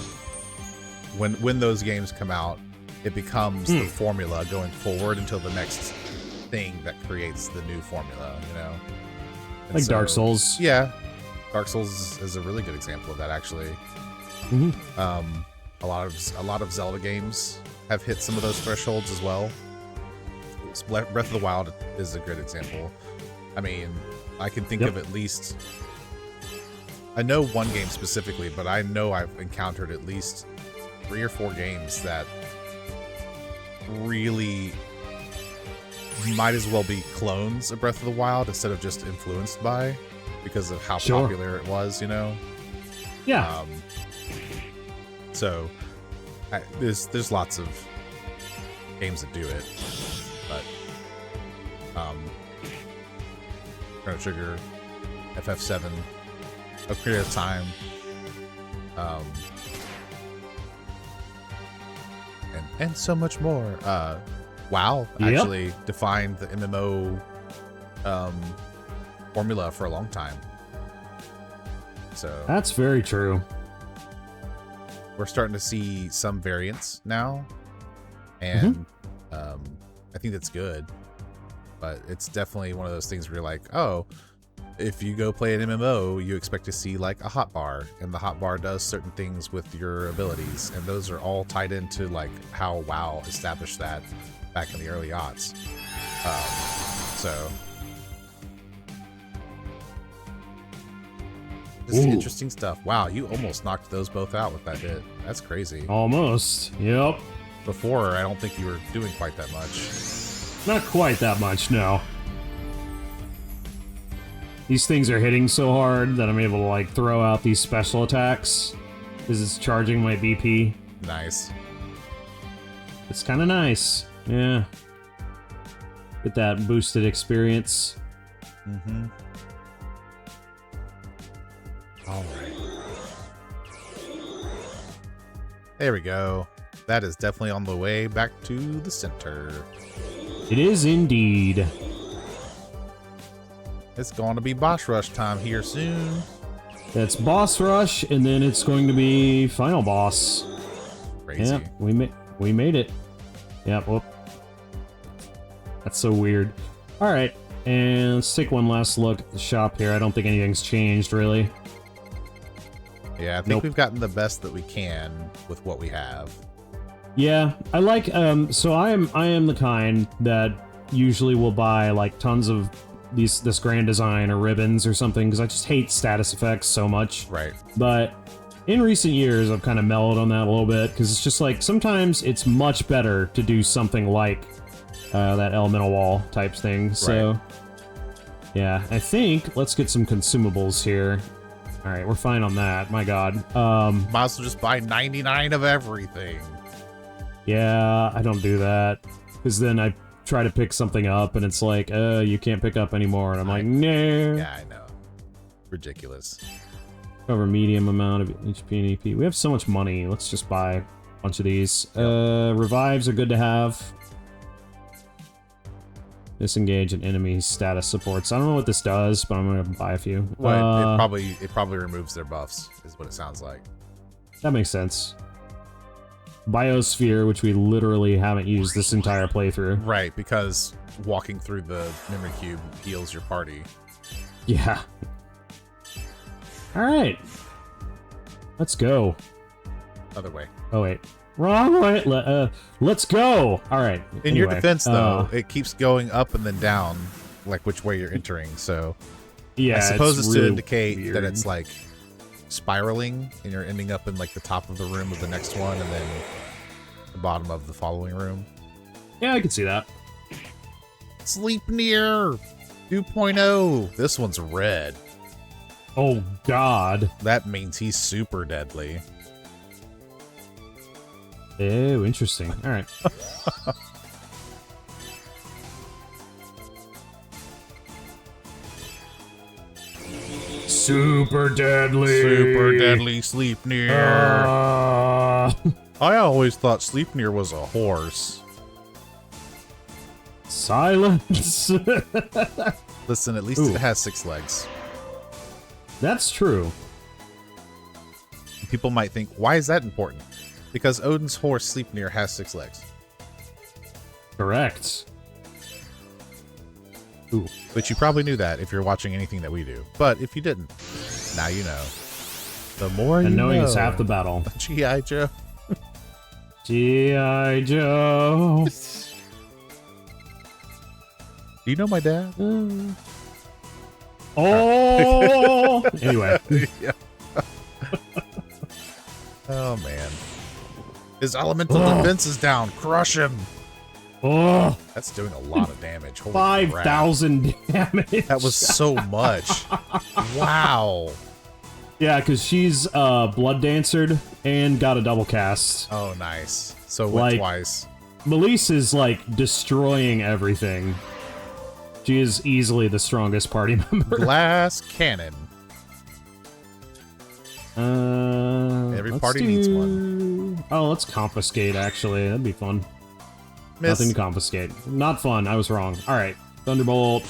when those games come out, it becomes the formula going forward until the next thing that creates the new formula, you know? And like Dark Souls. Yeah. Dark Souls is a really good example of that, actually. A lot of Zelda games have hit some of those thresholds as well. Breath of the Wild is a good example. I mean, I can think of at least... I know one game specifically, but I know I've encountered at least 3 or 4 games that really might as well be clones of Breath of the Wild instead of just influenced by, because of how popular it was, you know? Yeah. So there's lots of games that do it, but Chrono Trigger, FF7, Ocarina of Time, and so much more. WoW actually defined the MMO formula for a long time. So that's very true. We're starting to see some variants now, and I think that's good. But it's definitely one of those things where you're like, oh, if you go play an MMO, you expect to see like a hotbar, and the hotbar does certain things with your abilities, and those are all tied into like how WoW established that back in the early aughts. So just interesting stuff. Wow, you almost knocked those both out with that hit. That's crazy. Almost. Yep. Before, I don't think you were doing quite that much. Not quite that much, no. These things are hitting so hard that I'm able to like throw out these special attacks because it's charging my BP. Nice. It's kind of nice. Yeah. Get that boosted experience. All right. There we go. That is definitely on the way back to the center. It is indeed. It's going to be boss rush time here soon. That's boss rush, and then it's going to be final boss. Crazy. Yeah, we made it. Yep. Whoop. That's so weird. All right, and let's take one last look at the shop here. I don't think anything's changed really. Yeah, I think we've gotten the best that we can with what we have. Yeah, I like. So I am the kind that usually will buy like tons of this grand design or ribbons or something because I just hate status effects so much. Right. But in recent years, I've kind of mellowed on that a little bit because it's just like sometimes it's much better to do something like that elemental wall type thing. So yeah, I think let's get some consumables here. All right, we're fine on that. My God. Might as well just buy 99 of everything. Yeah, I don't do that because then I try to pick something up and it's like, you can't pick up anymore, and I'm like, no. Yeah, I know. Ridiculous. Cover medium amount of HP and EP. We have so much money. Let's just buy a bunch of these. Revives are good to have. Disengage an enemy's status supports. I don't know what this does, but I'm gonna buy a few. Well, it probably removes their buffs, is what it sounds like. That makes sense. Biosphere, which we literally haven't used this entire playthrough. Right, because walking through the memory cube heals your party. Yeah. All right. Let's go. Other way. Oh wait. Wrong way. Let's go. All right. In your defense, though, it keeps going up and then down, like which way you're entering. So, yeah, I suppose it's really to indicate weird that it's like spiraling, and you're ending up in like the top of the room of the next one, and then the bottom of the following room. Yeah, I can see that. Sleep near 2.0. This one's red. Oh God. That means he's super deadly. Oh, interesting. All right. Super deadly. Super deadly Sleipnir. I always thought Sleipnir was a horse. Silence. Listen, at least it has 6 legs. That's true. People might think, why is that important? Because Odin's horse Sleipnir has 6 legs. Correct. Ooh. But you probably knew that if you're watching anything that we do. But if you didn't, now you know. The more you know. And knowing is half the battle. G.I. Joe. G.I. Joe. Do you know my dad? Oh! Anyway. Yeah. Oh, man. His elemental defense is down. Crush him. Oh! That's doing a lot of damage. Holy 5,000 damage. That was so much. Wow. Yeah, because she's blood dancered and got a double cast. Oh, nice. So it went Like, twice. Melisse is like destroying everything. She is easily the strongest party member. Glass cannon. Every party needs one. Oh, let's confiscate, actually. That'd be fun. Miss. Nothing to confiscate. Not fun. I was wrong. All right. Thunderbolt.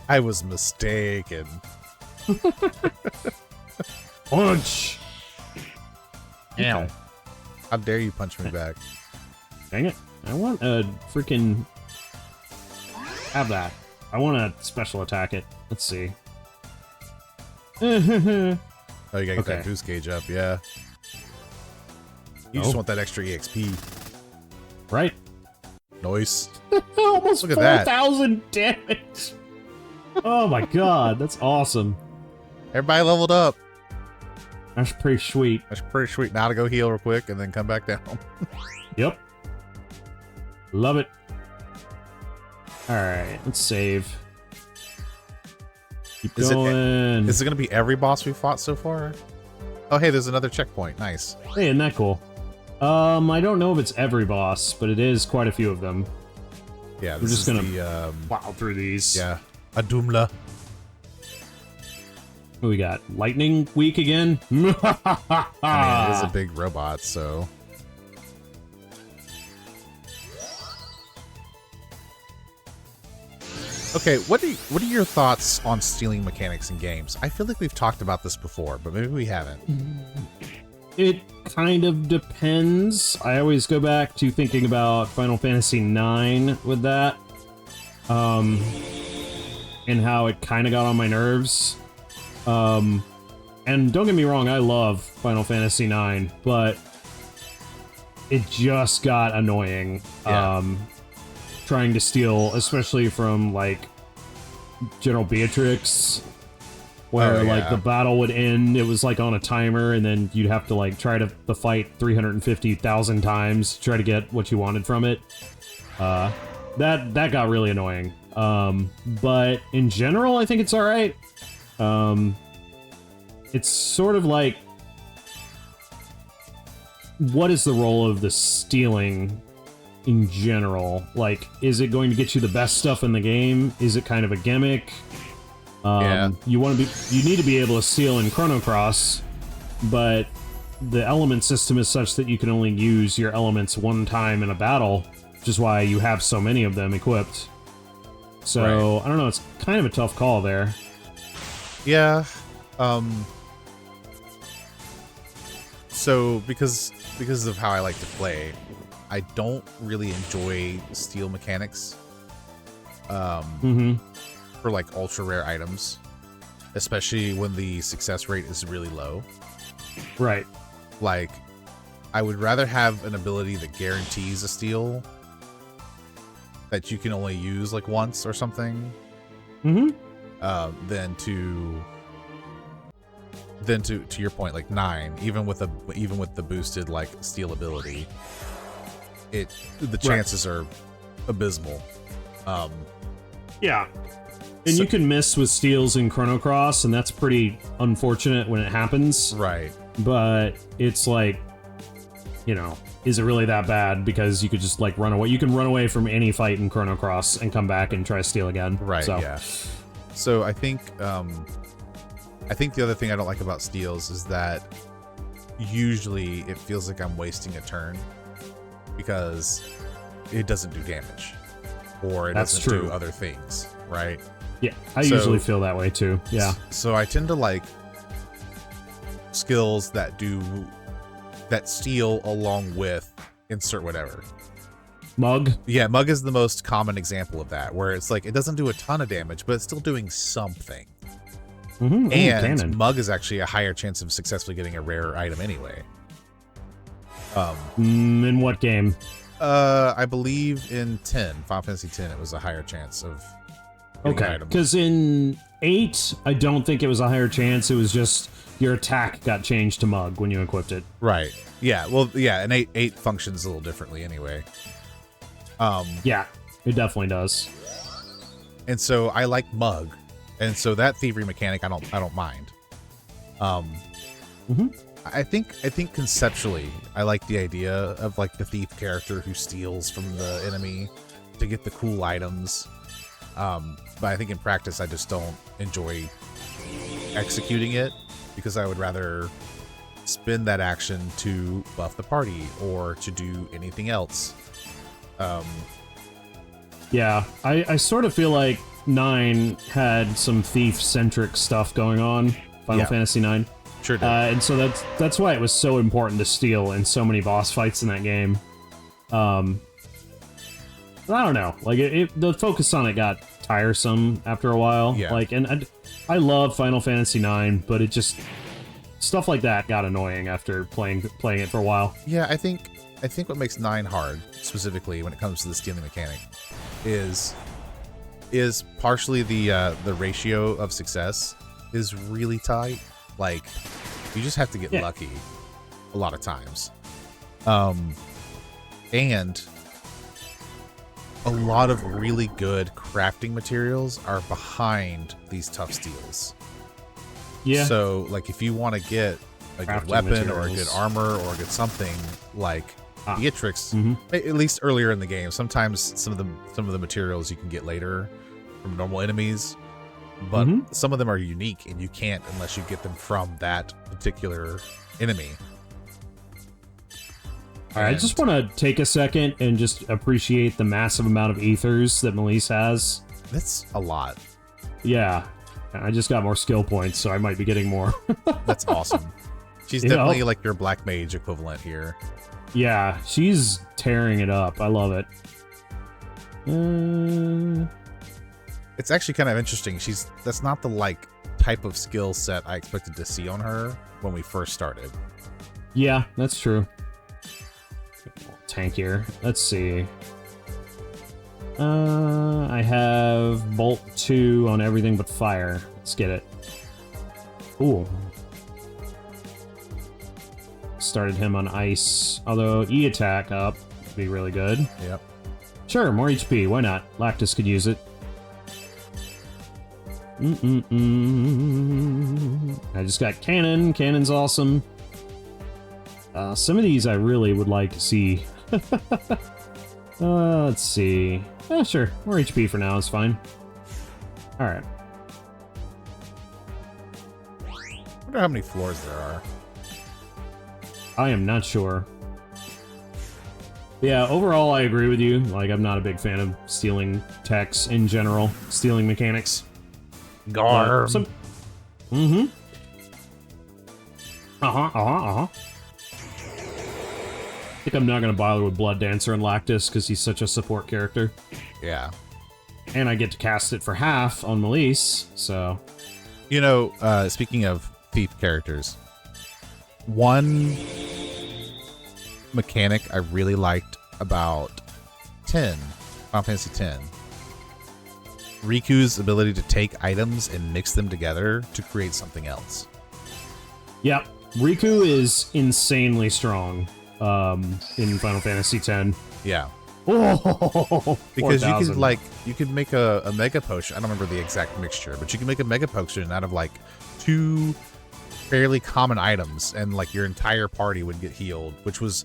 I was mistaken. Punch! Ow. How dare you punch me back? Dang it. I want a freaking... Have that. I want to special attack it. Let's see. Oh, you gotta get Okay. that boost gauge up, yeah. You just want that extra EXP. Right? Nice. Almost Look at that. 4,000 damage! Oh my god, that's awesome. Everybody leveled up. That's pretty sweet. That's pretty sweet. Now to go heal real quick and then come back down. Yep. Love it. Alright, let's save. Keep going. Is it going to be every boss we fought so far? Oh, hey, there's another checkpoint. Nice. Hey, isn't that cool? I don't know if it's every boss, but it is quite a few of them. Yeah, We're just gonna the, plow through these. yeah, Adumla. What we got? Lightning week again? I mean, it is a big robot, so... Okay, what are your thoughts on stealing mechanics in games? I feel like we've talked about this before, but maybe we haven't. It kind of depends. I always go back to thinking about Final Fantasy IX with that. And how it kind of got on my nerves. And don't get me wrong, I love Final Fantasy IX, but it just got annoying. Yeah. Trying to steal, especially from, like, General Beatrix, where, like, the battle would end, it was, like, on a timer, and then you'd have to, like, try to fight 350,000 times to try to get what you wanted from it. That got really annoying. But in general, I think it's alright. It's sort of like, what is the role of the stealing in general? Like, is it going to get you the best stuff in the game? Is it kind of a gimmick? You need to be able to steal in Chrono Cross, but the element system is such that you can only use your elements one time in a battle, which is why you have so many of them equipped. So, right. I don't know, it's kind of a tough call there. Yeah. So, because of how I like to play, I don't really enjoy steal mechanics for, like, ultra rare items, especially when the success rate is really low. Right. Like, I would rather have an ability that guarantees a steal that you can only use, like, once or something, than to your point, like 9, even with the boosted, like, steal ability, the chances are abysmal. Yeah. And you can miss with steals in Chrono Cross, and that's pretty unfortunate when it happens. Right. But it's like, you know, is it really that bad? Because you could just, like, run away. You can run away from any fight in Chrono Cross and come back and try to steal again. Right, so. Yeah. So I think the other thing I don't like about steals is that usually it feels like I'm wasting a turn because it doesn't do damage, or it doesn't do other things, right? Yeah, I usually feel that way too. Yeah. So I tend to like skills that do that steal along with insert whatever. Mug? Yeah, Mug is the most common example of that, where it's like it doesn't do a ton of damage, but it's still doing something. Mm-hmm. And Cannon. Mug is actually a higher chance of successfully getting a rare item anyway. In what game? I believe in Final Fantasy X, it was a higher chance of getting an Okay, item. because in 8, I don't think it was a higher chance. It was just your attack got changed to Mug when you equipped it. Right. Yeah. Well, yeah, and 8 functions a little differently anyway. Yeah, it definitely does. And so I like Mug, and so that thievery mechanic I don't mind. I think conceptually I like the idea of like the thief character who steals from the enemy to get the cool items. But I think in practice I just don't enjoy executing it, because I would rather spend that action to buff the party or to do anything else. Yeah, I sort of feel like 9 had some thief-centric stuff going on, Final Fantasy 9. Sure did. And so that's why it was so important to steal in so many boss fights in that game. I don't know, like the focus on it got tiresome after a while. Yeah. Like, and I love Final Fantasy 9, but it just stuff like that got annoying after playing it for a while. Yeah, I think what makes 9 hard, specifically when it comes to the stealing mechanic, is partially the ratio of success is really tight. Like, you just have to get lucky a lot of times. And a lot of really good crafting materials are behind these tough steals. Yeah. So, like, if you want to get a good Crafting weapon or a good materials. armor or a good something, like Beatrix, at least earlier in the game, sometimes some of the materials you can get later from normal enemies, but some of them are unique and you can't unless you get them from that particular enemy. All right, I just want to take a second and just appreciate the massive amount of ethers that Melise has. That's a lot. Yeah, I just got more skill points, so I might be getting more. That's awesome. She's definitely like your black mage equivalent here. Yeah, she's tearing it up. I love it. It's actually kind of interesting. That's not the like type of skill set I expected to see on her when we first started. Yeah, that's true. Tankier. Let's see. I have Bolt 2 on everything but fire. Let's get it. Ooh. Started him on ice. Although E-attack up would be really good. Yep. Sure, more HP. Why not? Lactus could use it. I just got Cannon. Cannon's awesome. Some of these I really would like to see. Let's see. Yeah, sure. More HP for now is fine. Alright. I wonder how many floors there are. I am not sure. Yeah, overall I agree with you. Like, I'm not a big fan of stealing techs in general. Stealing mechanics. Garm. I think I'm not gonna bother with Blood Dancer and Lactus because he's such a support character. Yeah. And I get to cast it for half on Melise, so... You know, speaking of thief characters, one mechanic I really liked about Final Fantasy X, Riku's ability to take items and mix them together to create something else. Yep, Riku is insanely strong in Final Fantasy X. Yeah. Oh, Because 4,000. you could make a mega potion. I don't remember the exact mixture, but you can make a mega potion out of like 2 fairly common items, and like your entire party would get healed, which was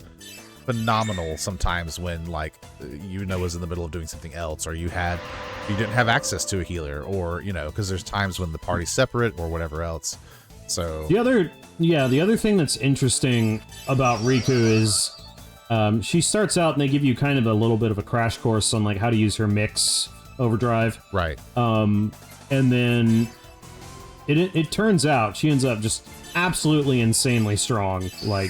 phenomenal sometimes when like was in the middle of doing something else, or you didn't have access to a healer, or because there's times when the party's separate or whatever else. So the other thing that's interesting about Riku is she starts out and they give you kind of a little bit of a crash course on like how to use her mix overdrive. Right. And then it turns out she ends up just absolutely insanely strong. Like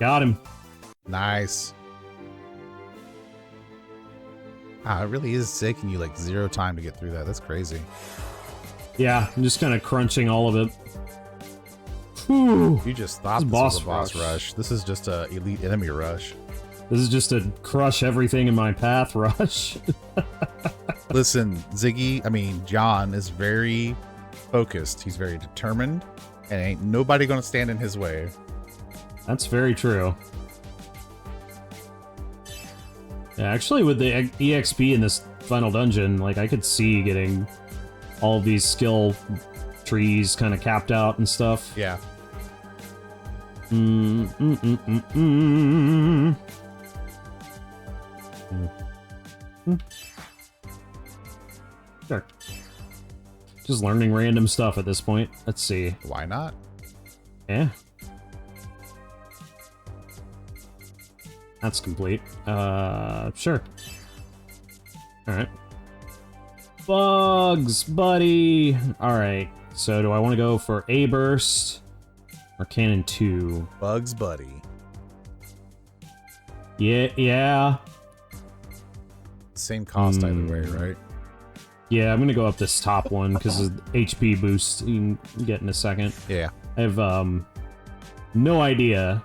Got him. Nice. Ah, it really is taking you like 0 time to get through that. That's crazy. Yeah, I'm just kind of crunching all of it. Whew. You just thought this was a boss rush. This is just a elite enemy rush. This is just a crush everything in my path rush. Listen, John is very focused. He's very determined, and ain't nobody gonna stand in his way. That's very true. Yeah, actually, with the EXP in this final dungeon, like, I could see getting all of these skill trees kind of capped out and stuff. Yeah. Sure. Just learning random stuff at this point. Let's see. Why not? Yeah. That's complete. Sure. Alright. Bugs, buddy! Alright, so do I want to go for A burst or Cannon 2? Bugs, buddy. Yeah. Same cost either way, right? Yeah, I'm gonna go up this top one because of the HP boost you can get in a second. Yeah. I have no idea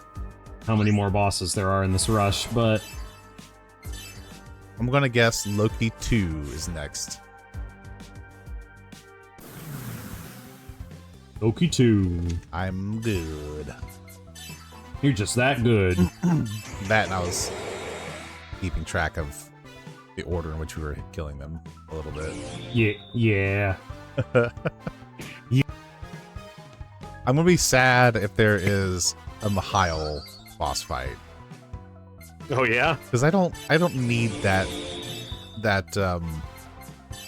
how many more bosses there are in this rush, but I'm gonna guess Loki 2 is next. Loki 2. I'm good. You're just that good. That, and I was keeping track of the order in which we were killing them a little bit. Yeah. I'm gonna be sad if there is a Mihail boss fight. Oh yeah? Because I don't need that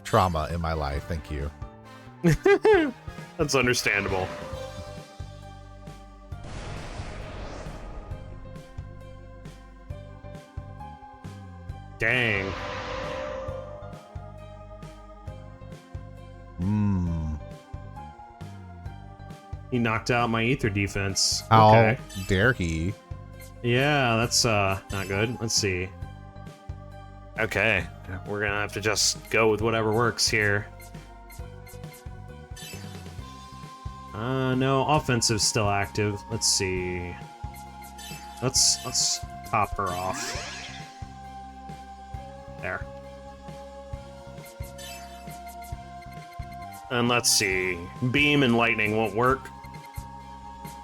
trauma in my life, thank you. That's understandable. Dang. He knocked out my ether defense. How Okay. dare he? Yeah, that's not good. Let's see. Okay, we're gonna have to just go with whatever works here. No, offensive's still active. Let's see. Let's top her off. There. And let's see. Beam and lightning won't work.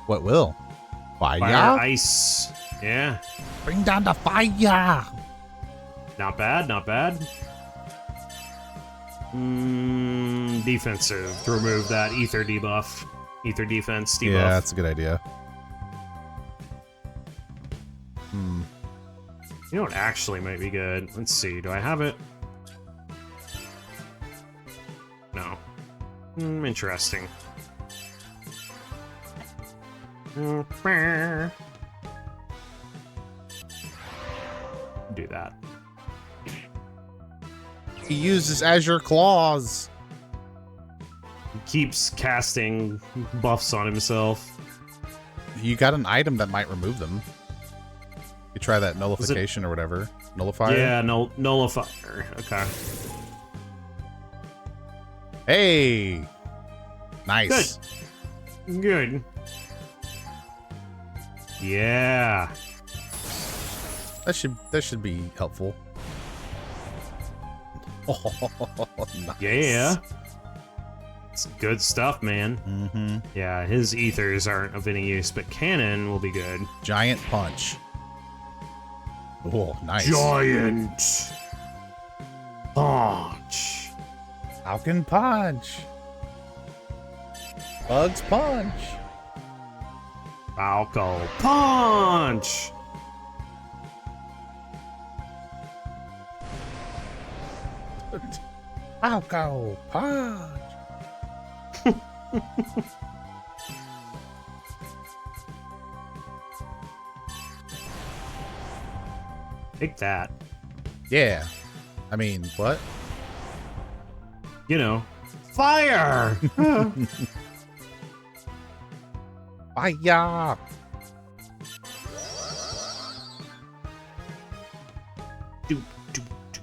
What will? Fire? Fire, ice. Yeah. Bring down the fire! Not bad, not bad. Defensive to remove that ether debuff. Ether defense debuff. Yeah, that's a good idea. You know what actually might be good? Let's see, do I have it? No. Interesting. Do that. He uses Azure Claws. He keeps casting buffs on himself. You got an item that might remove them. You try that nullification or whatever. Nullifier? Yeah, nullifier. Okay. Hey! Nice. Good. Yeah. That should be helpful. Oh, nice. Yeah. It's good stuff, man. Mm-hmm. Yeah, his ethers aren't of any use, but cannon will be good. Giant punch. Oh, nice. Giant punch. Falcon punch. Bugs punch. Falco punch. Falco punch. Take that. Yeah. I mean, what? You know, fire. Fire. Do, do, do.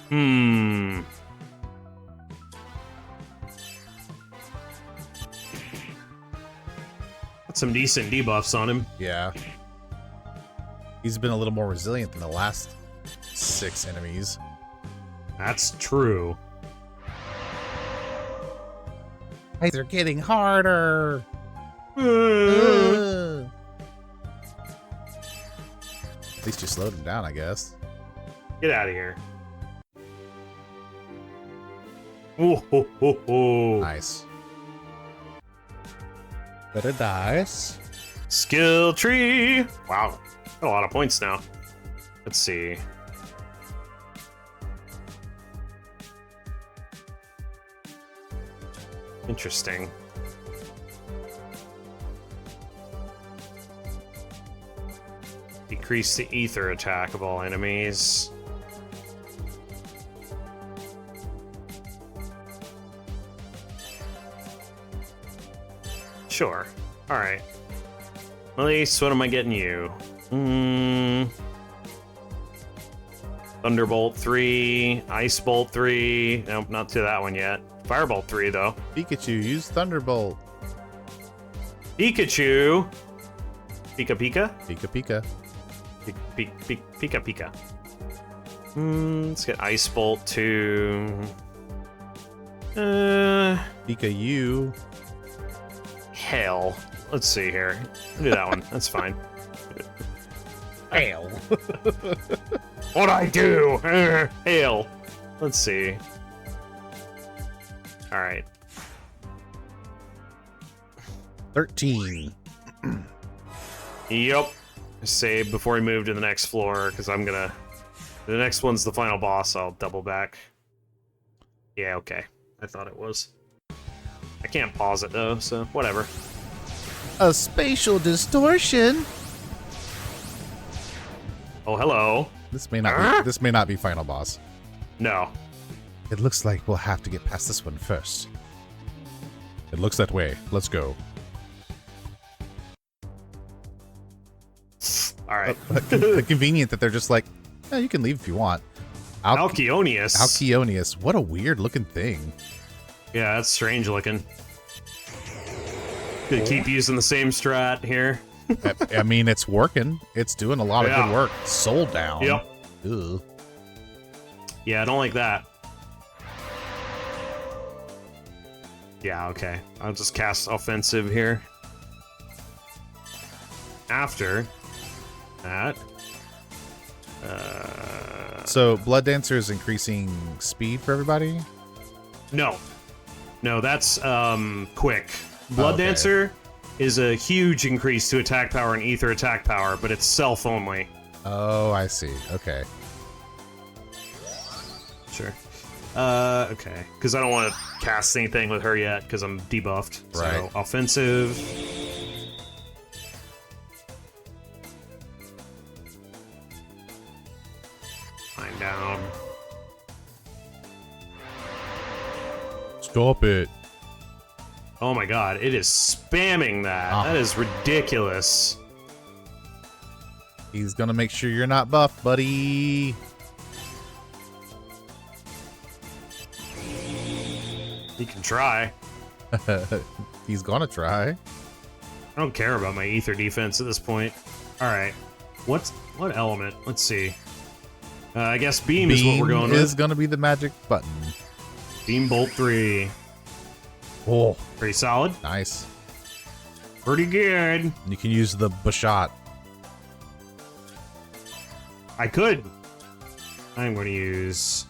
Hmm. Got some decent debuffs on him. Yeah. He's been a little more resilient than the last 6 enemies. That's true. Hey, they're getting harder. At least you slowed him down, I guess. Get out of here. Oh, ho, ho, ho. Nice. Better dice. Skill tree. Wow. Got a lot of points now. Let's see. Interesting. Decrease the ether attack of all enemies. Sure. Alright. At least, what am I getting you? Thunderbolt 3, Ice Bolt 3. Nope, not to that one yet. Firebolt 3, though. Pikachu, use Thunderbolt. Pikachu! Pika Pika? Pika Pika. Pika Pika. Let's get Ice Bolt 2. Pika U. Hell. Let's see here. I'll do that one. That's fine. Hail. What'd I do? Hail. Let's see. Alright. 13. Yep. Save before we move to the next floor, because I'm gonna... The next one's the final boss, I'll double back. Yeah, okay. I thought it was. I can't pause it, though, so whatever. A spatial distortion. Oh, hello. This may not be final boss. No. It looks like we'll have to get past this one first. It looks that way. Let's go. Alright. Convenient that they're just like, eh, you can leave if you want. Alkyoneus. Alkyoneus. What a weird looking thing. Yeah, that's strange looking. Gonna keep using the same strat here. I mean, it's working. It's doing a lot of good work. Soul down. Yep. Ugh. Yeah, I don't like that. Yeah, okay. I'll just cast offensive here. After that. So, Blood Dancer is increasing speed for everybody? No. No, that's quick. Blood Okay. Dancer is a huge increase to attack power and ether attack power, but it's self only. Oh, I see. Okay. Sure. Okay. Because I don't want to cast anything with her yet, because I'm debuffed. Right. So, offensive. Line down. Stop it. Oh my god, it is spamming that. Ah. That is ridiculous. He's gonna make sure you're not buffed, buddy. You can try. He's gonna try. I don't care about my ether defense at this point. Alright. What element? Let's see. I guess beam is what we're going is with. gonna be the magic button. Beam Bolt 3. Oh, Pretty solid. nice. Pretty good. You can use the Bashat. I could. I'm going to use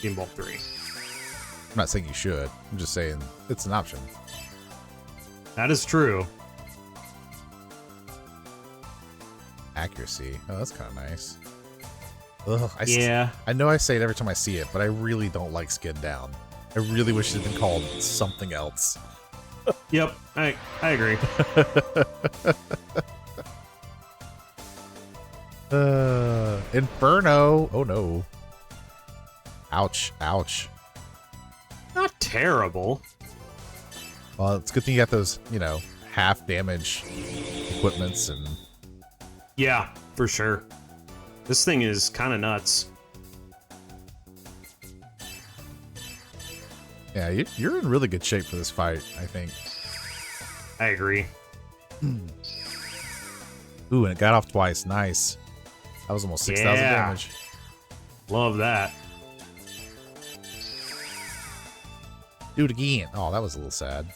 Beam Bolt 3. I'm not saying you should. I'm just saying it's an option. That is true. Accuracy. Oh, that's kind of nice. Ugh, Yeah. I know I say it every time I see it, but I really don't like Skin Down. I really wish it had been called something else. Yep. I agree. Inferno. Oh no. Ouch. Ouch. Not terrible. Well, it's a good thing you got those, half damage equipments and... Yeah, for sure. This thing is kind of nuts. Yeah, you're in really good shape for this fight, I think. I agree. Ooh, and it got off twice. Nice. That was almost 6,000 damage. Love that. Do it again. Oh, that was a little sad.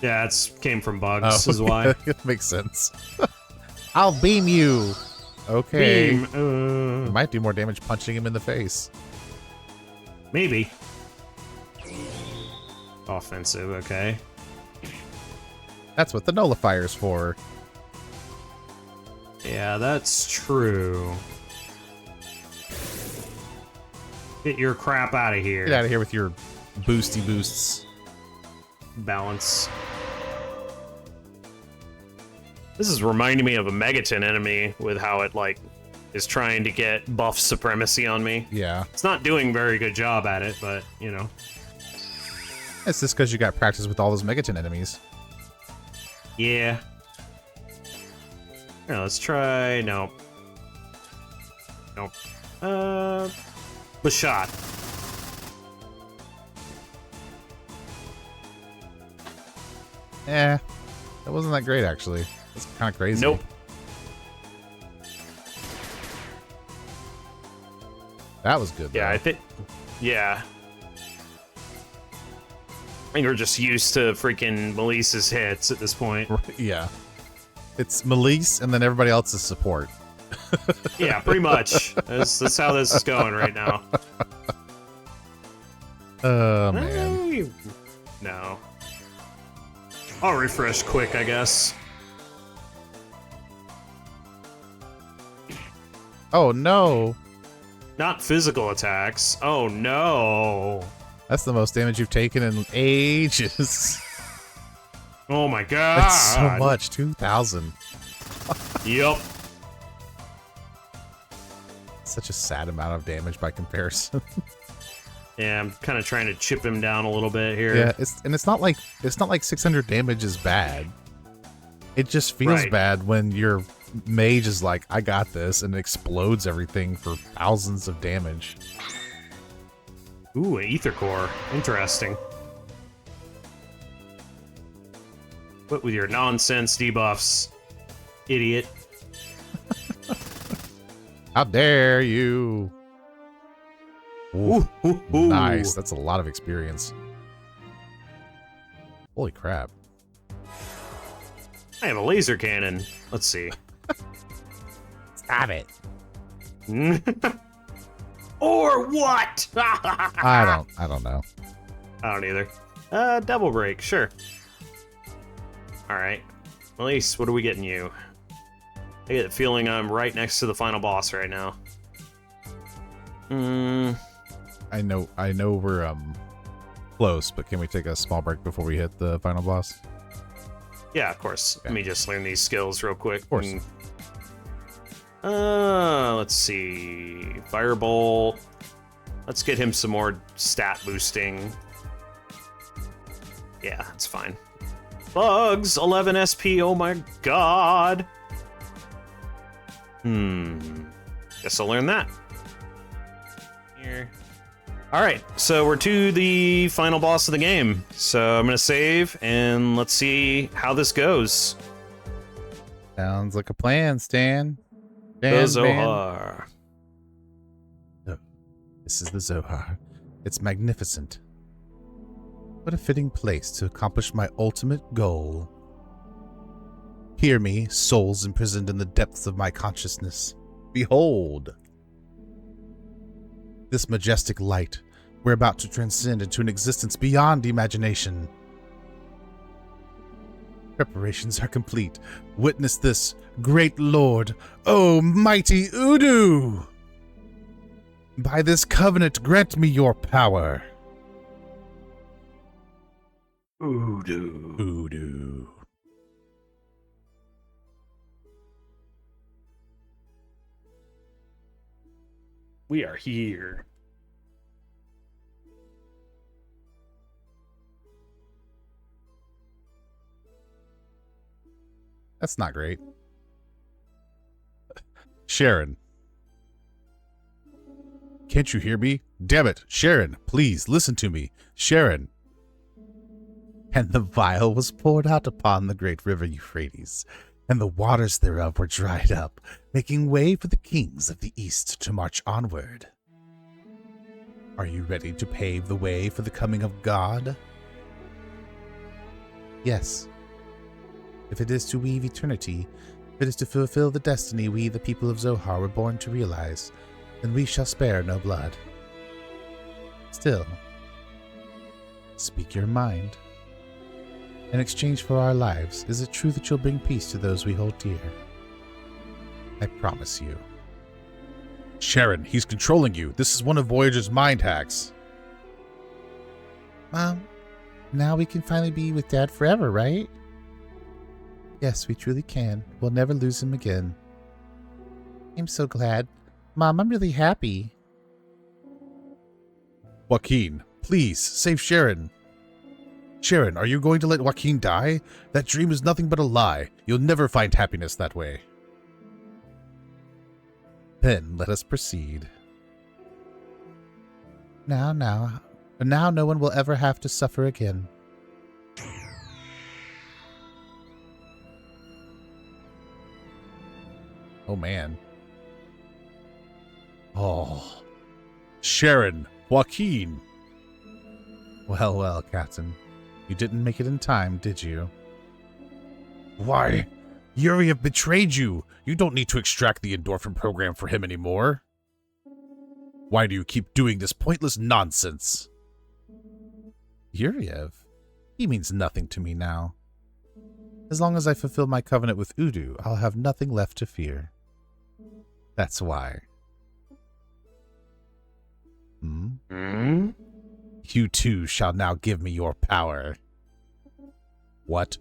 Yeah, it came from bugs, is why. It makes sense. I'll beam you. Okay. Beam. You might do more damage punching him in the face. Maybe. Offensive, okay. That's what the nullifier's for. Yeah, that's true. Get your crap out of here. Get out of here with your boosty boosts. Balance. This is reminding me of a Megaton enemy with how it, like, is trying to get buff supremacy on me. Yeah. It's not doing a very good job at it, but, you know. It's just because you got practice with all those Megaton enemies. Yeah. Here, let's try... Nope. Nope. The shot. Eh. That wasn't that great, actually. That's kind of crazy. Nope. That was good, though. Yeah, I think... Yeah. I think we're just used to freaking Melissa's hits at this point. Yeah. It's Melise and then everybody else's support. Yeah, pretty much. That's how this is going right now. Oh, man. No. I'll refresh quick, I guess. Oh, no. Not physical attacks. Oh, no. That's the most damage you've taken in ages. Oh, my God. That's so much. 2,000. Yep. Such a sad amount of damage by comparison. Yeah, I'm kind of trying to chip him down a little bit here. Yeah, it's not like 600 damage is bad. It just feels Right. bad when your mage is like, I got this, and it explodes everything for thousands of damage. Ooh, an ether core. Interesting. What with your nonsense debuffs, idiot. How dare you? Ooh, Ooh, ooh. nice. That's a lot of experience. Holy crap. I have a laser cannon. Let's see. Stop it. Or what? I don't know. I don't either. Double break, sure. Alright. Elise, what are we getting you? I get the feeling I'm right next to the final boss right now. I know we're close, but can we take a small break before we hit the final boss? Yeah, of course. Okay. Let me just learn these skills real quick. Of course. Let's see. Firebolt. Let's get him some more stat boosting. Yeah, that's fine. Bugs, 11 SP, oh my god. Guess I'll learn that. Here. Alright, so we're to the final boss of the game. So I'm gonna save, and let's see how this goes. Sounds like a plan, Stan. The Zohar. This is the Zohar. It's magnificent. What a fitting place to accomplish my ultimate goal. Hear me, souls imprisoned in the depths of my consciousness. Behold! This majestic light, we're about to transcend into an existence beyond imagination. Preparations are complete. Witness this, great lord, O mighty Udu! By this covenant, grant me your power. Udu. Udu. We are here. That's not great. Sharon. Can't you hear me? Damn it, Sharon, please listen to me. Sharon. And the vial was poured out upon the great river Euphrates, and the waters thereof were dried up, making way for the kings of the east to march onward. Are you ready to pave the way for the coming of God? Yes. If it is to weave eternity, if it is to fulfill the destiny we, the people of Zohar, were born to realize, then we shall spare no blood. Still, speak your mind. In exchange for our lives, is it true that you'll bring peace to those we hold dear? I promise you. Sharon, he's controlling you. This is one of Voyager's mind hacks. Mom, now we can finally be with Dad forever, right? Yes, we truly can. We'll never lose him again. I'm so glad. Mom, I'm really happy. Joaquin, please, save Sharon. Sharon, are you going to let Joaquin die? That dream is nothing but a lie. You'll never find happiness that way. Then let us proceed. Now no one will ever have to suffer again. Oh, man. Oh. Sharon, Joaquin. Well, Captain. You didn't make it in time, did you? Why? Yuriev betrayed you. You don't need to extract the endorphin program for him anymore. Why do you keep doing this pointless nonsense? Yuriev? He means nothing to me now. As long as I fulfill my covenant with Udu, I'll have nothing left to fear. That's why. You too shall now give me your power. What?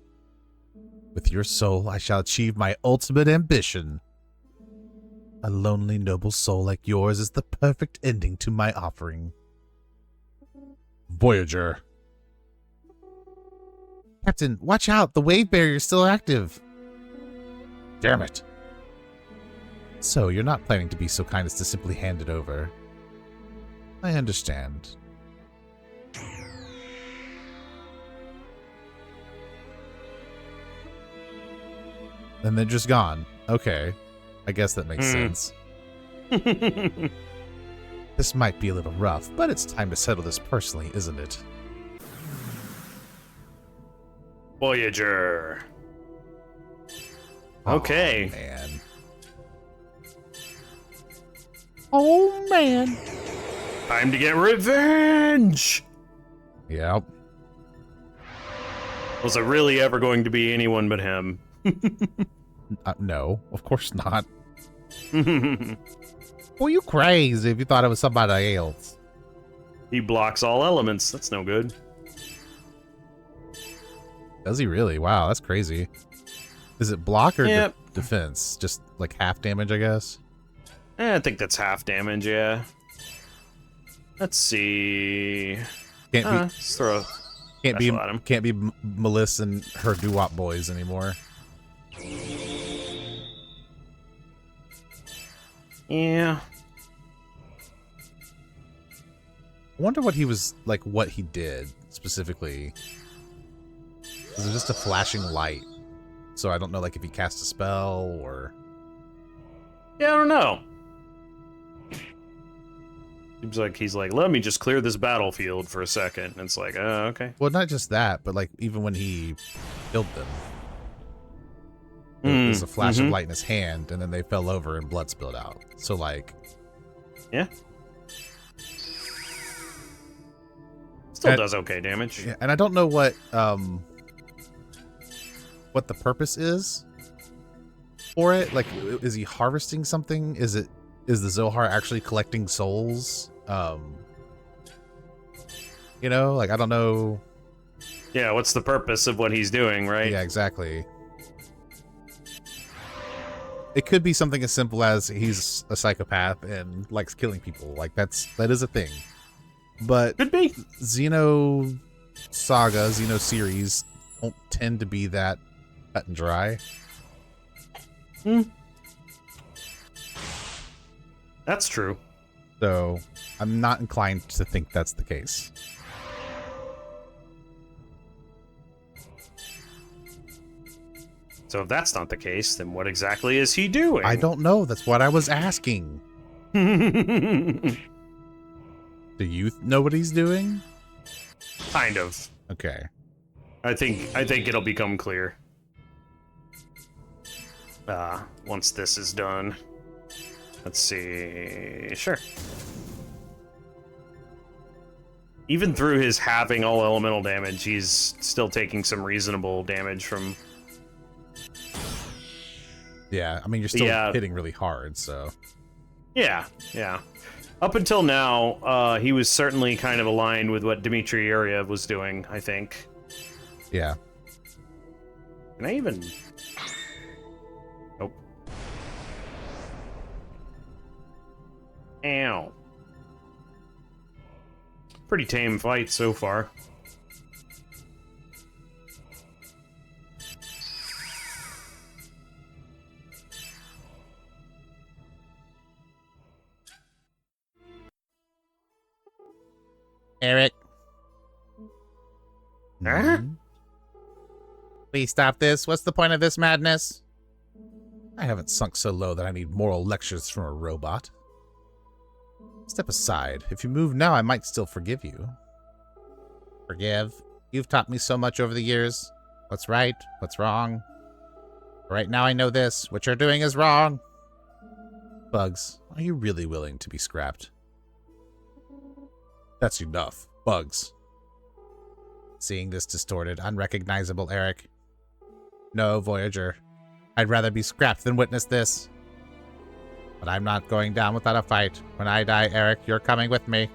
With your soul, I shall achieve my ultimate ambition. A lonely, noble soul like yours is the perfect ending to my offering. Voyager. Captain, watch out! The wave barrier is still active. Damn it. So, you're not planning to be so kind as to simply hand it over. I understand. And they're just gone. Okay. I guess that makes sense. This might be a little rough, but it's time to settle this personally, isn't it? Voyager. Okay. Oh, man. Oh, man. Time to get revenge! Yep. Was it really ever going to be anyone but him? No, of course not. Well, you crazy if you thought it was somebody else. He blocks all elements. That's no good. Does he really? Wow, that's crazy. Is it block or Yep. defense? Just like half damage, I guess? I think that's half damage, yeah. Let's see. Can't be Let's throw can't be special at him. can't be Melissa and her doo-wop boys anymore. Yeah. I wonder what he was like, what he did specifically. Is it just a flashing light? So I don't know, like if he cast a spell or. Yeah, I don't know. Seems like he's like, let me just clear this battlefield for a second. And it's like, okay. Well, not just that, but like even when he killed them, there was a flash of light in his hand, and then they fell over and blood spilled out. So like, Yeah. Still And- does okay damage. yeah, and I don't know what the purpose is for it. Like, is he harvesting something? Is the Zohar actually collecting souls? You know, like I don't know. Yeah, what's the purpose of what he's doing, right? Yeah, exactly. It could be something as simple as he's a psychopath and likes killing people. Like that is a thing. But Could be. Xeno series don't tend to be that cut and dry. That's true. So I'm not inclined to think that's the case. So if that's not the case, then what exactly is he doing? I don't know. That's what I was asking. Do you know what he's doing? Kind of. Okay. I think it'll become clear. Once this is done. Let's see. Sure. Even through his halving all elemental damage, he's still taking some reasonable damage from... Yeah, I mean, you're still Yeah. hitting really hard, so... Yeah, yeah. Up until now, he was certainly kind of aligned with what Dmitry Yuriev was doing, I think. Yeah. Can I even... Nope. Ow. Pretty tame fight so far. Eric, Huh? Mhm. please stop this. What's the point of this madness? I haven't sunk so low that I need moral lectures from a robot. Step aside. If you move now, I might still forgive you. Forgive. You've taught me so much over the years. What's right? What's wrong? Right now I know this. What you're doing is wrong. Bugs, are you really willing to be scrapped? That's enough. Bugs. Seeing this distorted, unrecognizable Eric. No, Voyager. I'd rather be scrapped than witness this. But I'm not going down without a fight. When I die, Eric, you're coming with me.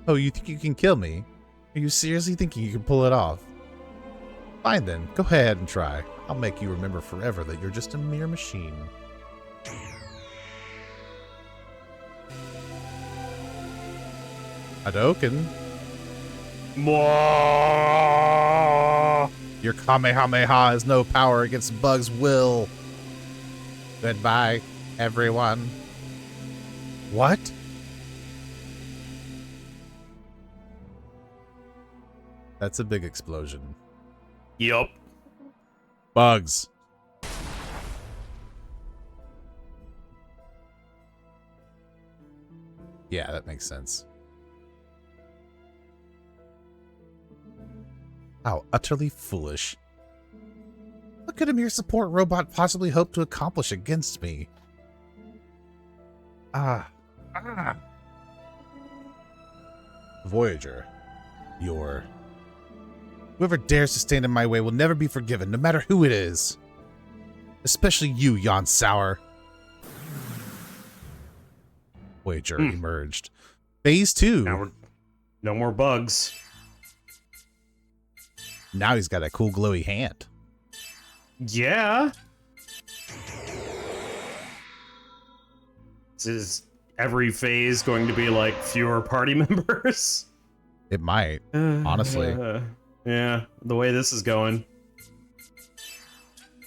Oh, you think you can kill me? Are you seriously thinking you can pull it off? Fine then, go ahead and try. I'll make you remember forever that you're just a mere machine. Hadouken. Mwah! Your Kamehameha has no power against Bug's will. Goodbye, everyone. What? That's a big explosion. Yup. Bugs. Yeah, that makes sense. How utterly foolish. What could a mere support robot possibly hope to accomplish against me? Voyager, whoever dares to stand in my way will never be forgiven, no matter who it is. Especially you, Jan Sauer. Voyager emerged. Phase 2. Now we're... No more bugs. Now he's got a cool glowy hand. Yeah. Is every phase going to be like fewer party members? It might, honestly. Yeah, the way this is going.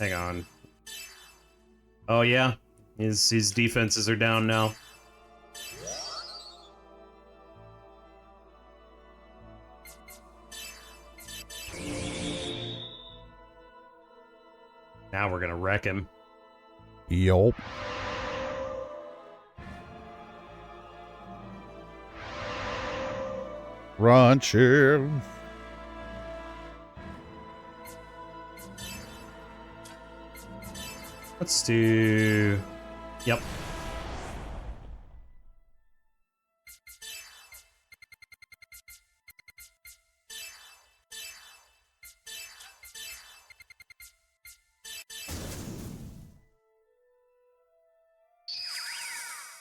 Hang on. Oh yeah, his defenses are down now. Now we're gonna wreck him. Yup. Crunch him. Let's do... Yep.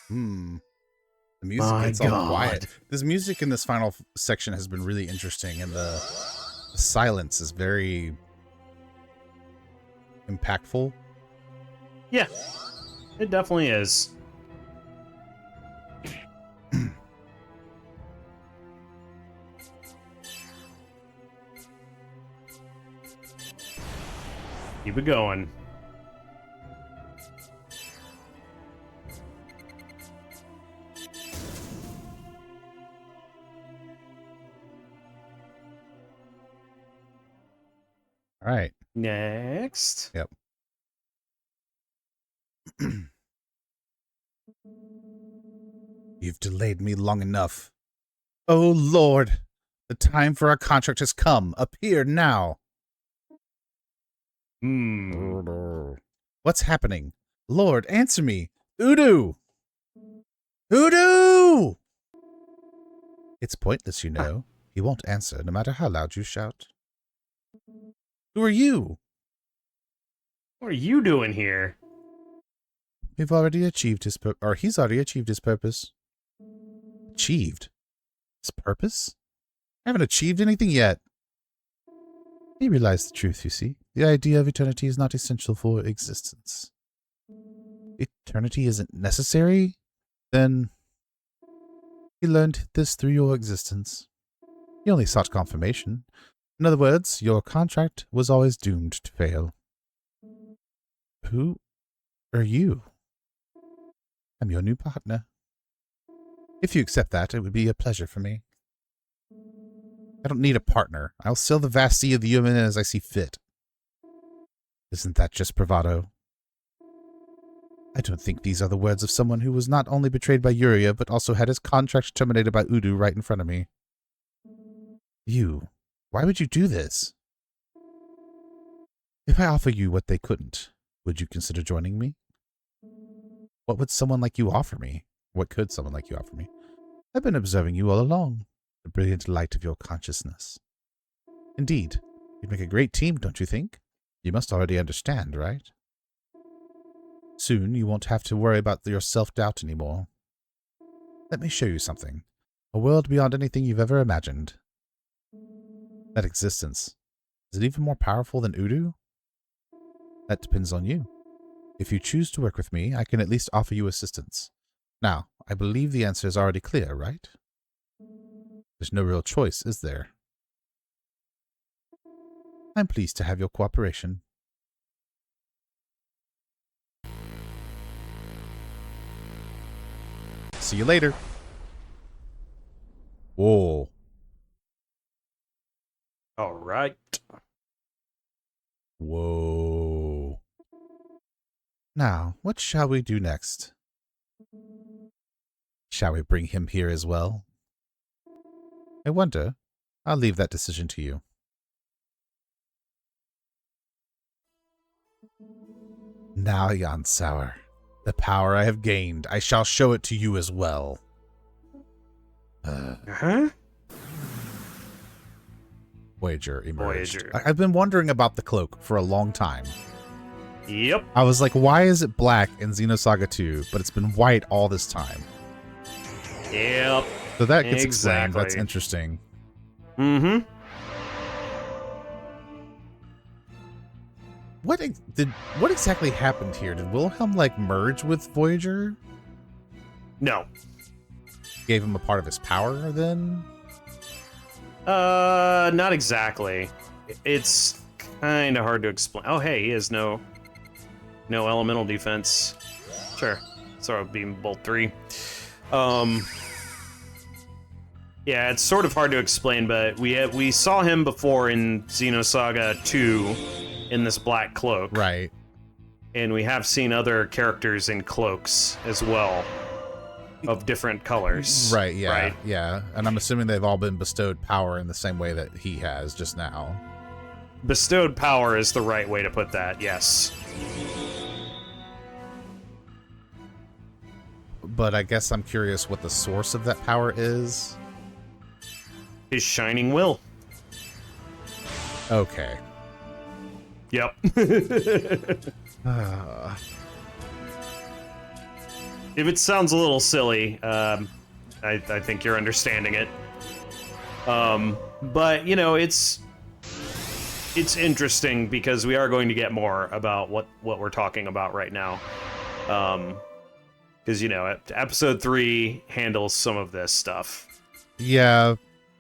The music My gets all God. quiet. This music in this final section has been really interesting, and the silence is very impactful. Yeah, it definitely is. Keep it going. right. Next. Yep. You've delayed me long enough. Oh, Lord. The time for our contract has come. Appear now. What's happening? Lord, answer me. Udu! Udu! It's pointless, you know. He won't answer, no matter how loud you shout. Who are you? What are you doing here? We've already achieved his he's already achieved his purpose. Achieved? His purpose? I haven't achieved anything yet. He realized the truth, you see. The idea of eternity is not essential for existence. Eternity isn't necessary? Then he learned this through your existence. He only sought confirmation. In other words, your contract was always doomed to fail. Who are you? I'm your new partner. If you accept that, it would be a pleasure for me. I don't need a partner. I'll sail the vast sea of the human as I see fit. Isn't that just bravado? I don't think these are the words of someone who was not only betrayed by Yuria, but also had his contract terminated by Udu right in front of me. You, why would you do this? If I offer you what they couldn't, would you consider joining me? What would someone like you offer me? What could someone like you offer me? I've been observing you all along, the brilliant light of your consciousness. Indeed, you'd make a great team, don't you think? You must already understand, right? Soon you won't have to worry about your self-doubt anymore. Let me show you something. A world beyond anything you've ever imagined. That existence. Is it even more powerful than Udu? That depends on you. If you choose to work with me, I can at least offer you assistance. Now, I believe the answer is already clear, right? There's no real choice, is there? I'm pleased to have your cooperation. See you later. Whoa. All right. Whoa. Now, what shall we do next? Shall we bring him here as well? I wonder. I'll leave that decision to you. Now, Xenosaga, the power I have gained, I shall show it to you as well. Voyager emerged. Voyager. I've been wondering about the cloak for a long time. Yep. I was like, why is it black in Xenosaga 2, but it's been white all this time? Yep. So that gets explained. That's interesting. Mm-hmm. What exactly happened here? Did Wilhelm like merge with Voyager? No. Gave him a part of his power then? Not exactly. It's kind of hard to explain. Oh, hey, he has no elemental defense. Sure. So beam bolt 3. Yeah, it's sort of hard to explain, but we saw him before in Xenosaga 2 in this black cloak. Right. And we have seen other characters in cloaks as well, of different colors. Right, yeah. Right? Yeah. And I'm assuming they've all been bestowed power in the same way that he has just now. Bestowed power is the right way to put that, yes. But I guess I'm curious what the source of that power is. His shining will. Okay. Yep. If it sounds a little silly, I think you're understanding it. But, you know, it's interesting because we are going to get more about what we're talking about right now. Because, you know, episode 3 handles some of this stuff. Yeah,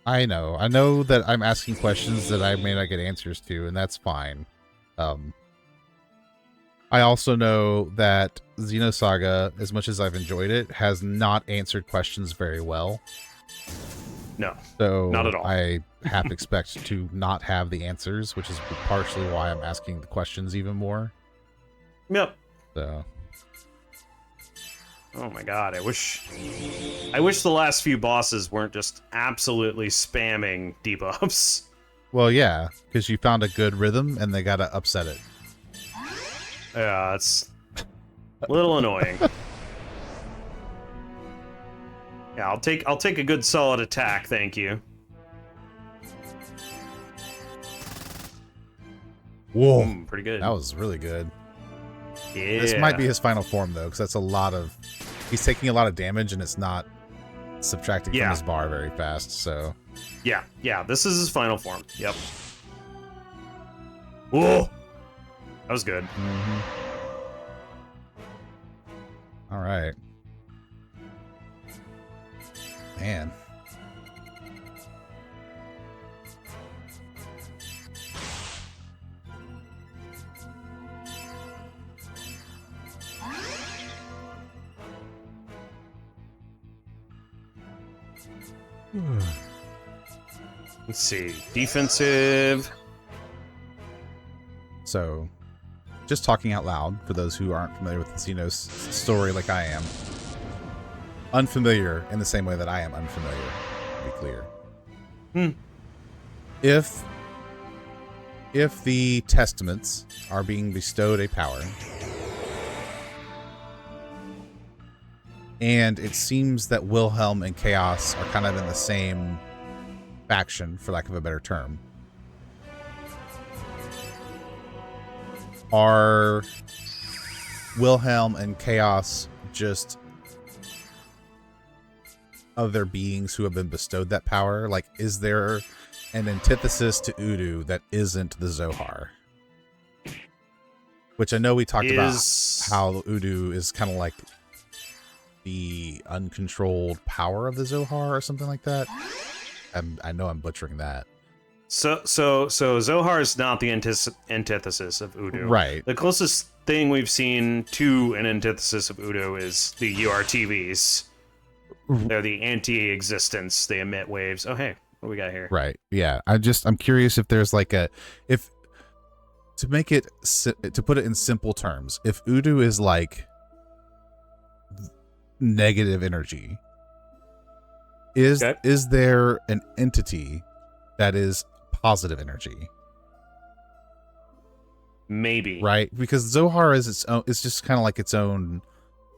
I know. I know that I'm asking questions that I may not get answers to, and that's fine. I also know that Xenosaga, as much as I've enjoyed it, has not answered questions very well. No, So not at all. I half expect to not have the answers, which is partially why I'm asking the questions even more. Yep. So, Oh my god, I wish the last few bosses weren't just absolutely spamming debuffs. well, yeah, because you found a good rhythm and they gotta upset it. Yeah, it's a little annoying. Yeah, I'll take a good solid attack, thank you. Whoa, Pretty good. that was really good. Yeah. This might be his final form though, because that's a lot of. He's taking a lot of damage and it's not subtracting from his bar very fast. So. Yeah. This is his final form. Yep. Whoa, that was good. All right. Man. Let's see. Defensive. So, just talking out loud for those who aren't familiar with the Xenos story like I am. Unfamiliar in the same way that I am unfamiliar, to be clear. If the Testaments are being bestowed a power, and it seems that Wilhelm and Chaos are kind of in the same faction, for lack of a better term, are Wilhelm and Chaos just other beings who have been bestowed that power? Like, is there an antithesis to Udu that isn't the Zohar? Which I know we talked about how Udu is kind of like the uncontrolled power of the Zohar or something like that. I know I'm butchering that. So Zohar is not the antithesis of Udu. Right. The closest thing we've seen to an antithesis of Udu is the URTVs. They're the anti-existence. They emit waves. Oh, hey, what do we got here? Right. Yeah. I'm curious if there's like to make it, to put it in simple terms, if Udu is like negative energy, is there an entity that is positive energy? Maybe. Right? Because Zohar is its own, it's just kind of like its own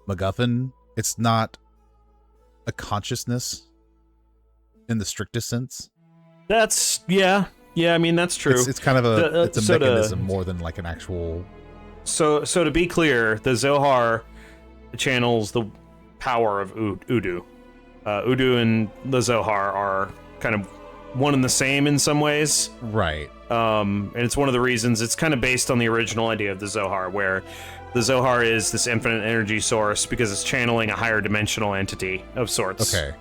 MacGuffin. It's not a consciousness in the strictest sense. That's yeah. I mean, that's true. It's kind of a mechanism more than like an actual. So to be clear, the Zohar channels the power of Udu. Udu and the Zohar are kind of one and the same in some ways. Right. And it's one of the reasons it's kind of based on the original idea of the Zohar, where the Zohar is this infinite energy source because it's channeling a higher dimensional entity of sorts. Okay.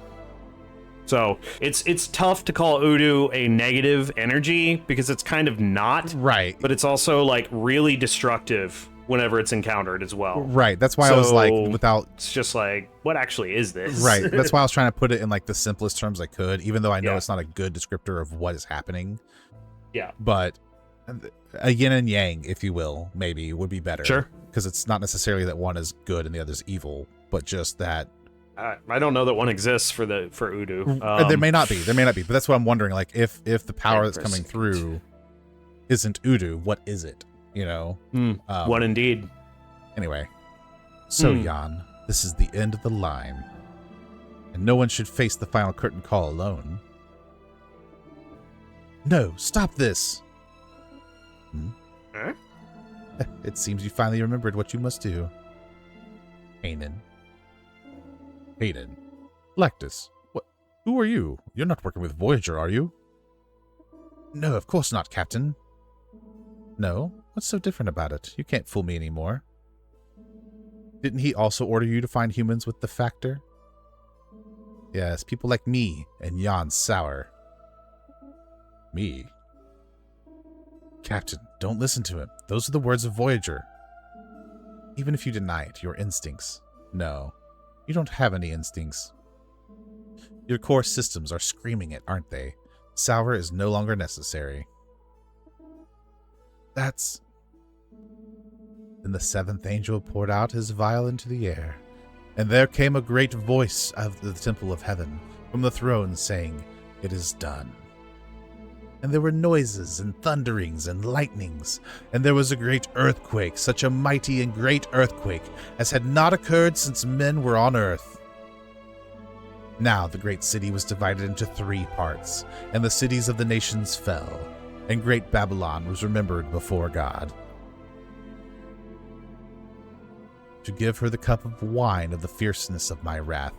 So it's tough to call Udu a negative energy because it's kind of not. Right. But it's also like really destructive whenever it's encountered as well. Right. That's why I was like, without. It's just like, what actually is this? Right. That's why I was trying to put it in like the simplest terms I could, even though I know it's not a good descriptor of what is happening. Yeah. But a yin and yang, if you will, maybe would be better. Sure. Because it's not necessarily that one is good and the other's evil, but just that. I don't know that one exists for Udu. There may not be, but that's what I'm wondering. Like, if the power that's coming through isn't Udu, what is it? You know? What indeed. Anyway, so Jan, this is the end of the line, and no one should face the final curtain call alone. No, stop this! Huh? It seems you finally remembered what you must do. Hayden. Lactus. What? Who are you? You're not working with Voyager, are you? No, of course not, Captain. No? What's so different about it? You can't fool me anymore. Didn't he also order you to find humans with the factor? Yes, people like me and Jan Sauer. Me? Captain, don't listen to him. Those are the words of Voyager. Even if you deny it, your instincts. No, you don't have any instincts. Your core systems are screaming it, aren't they? Sour is no longer necessary. Then the seventh angel poured out his vial into the air, and there came a great voice out of the temple of heaven from the throne saying, "It is done." And there were noises and thunderings and lightnings, and there was a great earthquake, such a mighty and great earthquake as had not occurred since men were on earth. Now the great city was divided into 3 parts, and the cities of the nations fell, and great Babylon was remembered before God, to give her the cup of wine of the fierceness of my wrath,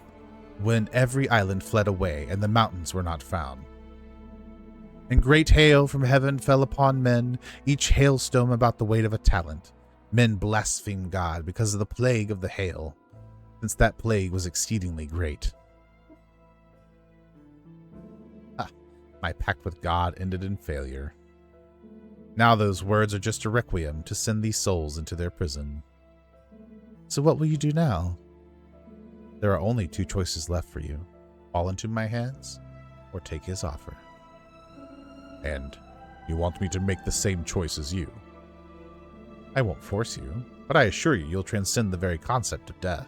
when every island fled away, and the mountains were not found. And great hail from heaven fell upon men, each hailstone about the weight of a talent. Men blasphemed God because of the plague of the hail, since that plague was exceedingly great. My pact with God ended in failure. Now those words are just a requiem to send these souls into their prison. So what will you do now? There are only 2 choices left for you. Fall into my hands, or take his offer. And you want me to make the same choice as you? I won't force you, but I assure you you'll transcend the very concept of death.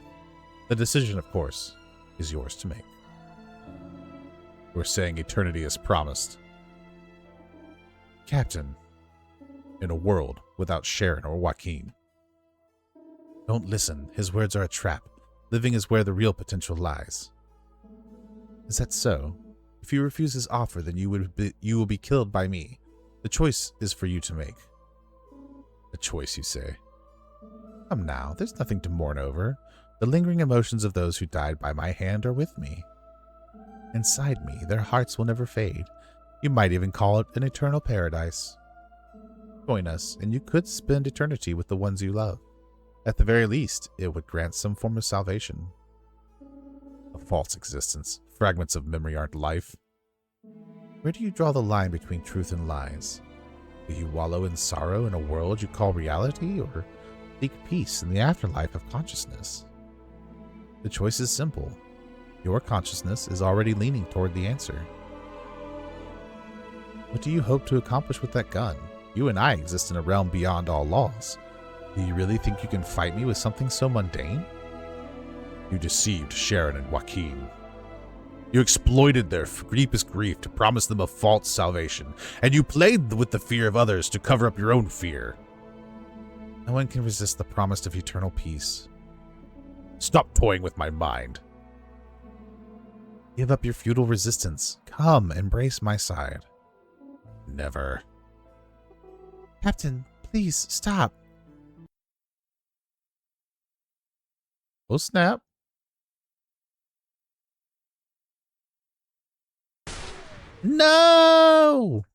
The decision, of course, is yours to make. We're saying eternity is promised. Captain, in a world without Sharon or Joaquin. Don't listen. His words are a trap. Living is where the real potential lies. Is that so? If you refuse his offer, then you will be killed by me. The choice is for you to make. A choice, you say? Come now, there's nothing to mourn over. The lingering emotions of those who died by my hand are with me. Inside me, their hearts will never fade. You might even call it an eternal paradise. Join us, and you could spend eternity with the ones you love. At the very least, it would grant some form of salvation. A false existence. Fragments of memory aren't life. Where do you draw the line between truth and lies? Will you wallow in sorrow in a world you call reality, or seek peace in the afterlife of consciousness? The choice is simple. Your consciousness is already leaning toward the answer. What do you hope to accomplish with that gun? You and I exist in a realm beyond all laws. Do you really think you can fight me with something so mundane? You deceived Sharon and Joaquin. You exploited their deepest grief to promise them a false salvation, and you played with the fear of others to cover up your own fear. No one can resist the promise of eternal peace. Stop toying with my mind. Give up your futile resistance. Come, embrace my side. Never. Captain, please stop. Oh, snap. No!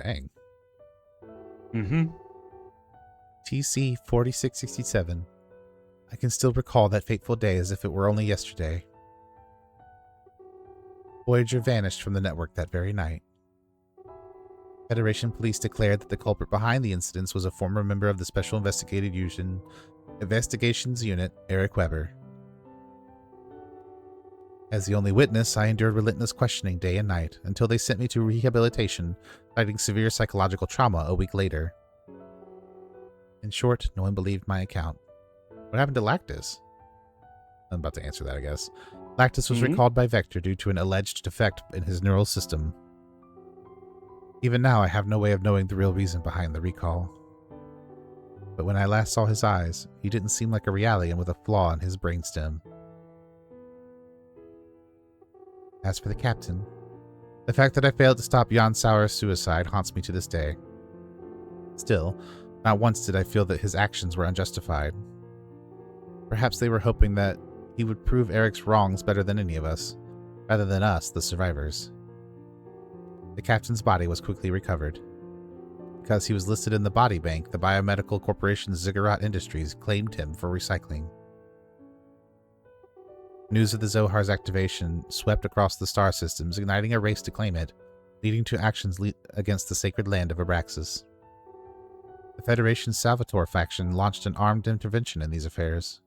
Dang. TC 4667. I can still recall that fateful day as if it were only yesterday. Voyager vanished from the network that very night. Federation police declared that the culprit behind the incidents was a former member of the Special Investigations Unit, Eric Weber. As the only witness, I endured relentless questioning day and night until they sent me to rehabilitation, citing severe psychological trauma a week later. In short, no one believed my account. What happened to Lactus? I'm about to answer that, I guess. Lactus was recalled by Vector due to an alleged defect in his neural system. Even now, I have no way of knowing the real reason behind the recall. But when I last saw his eyes, he didn't seem like a Realian with a flaw in his brainstem. As for the captain, the fact that I failed to stop Jan Sauer's suicide haunts me to this day. Still, not once did I feel that his actions were unjustified. Perhaps they were hoping that he would prove Eric's wrongs better than any of us, rather than us, the survivors. The captain's body was quickly recovered. Because he was listed in the body bank, the biomedical corporation Ziggurat Industries claimed him for recycling. News of the Zohar's activation swept across the star systems, igniting a race to claim it, leading to actions against the sacred land of Abraxas. The Federation's Salvatore faction launched an armed intervention in these affairs.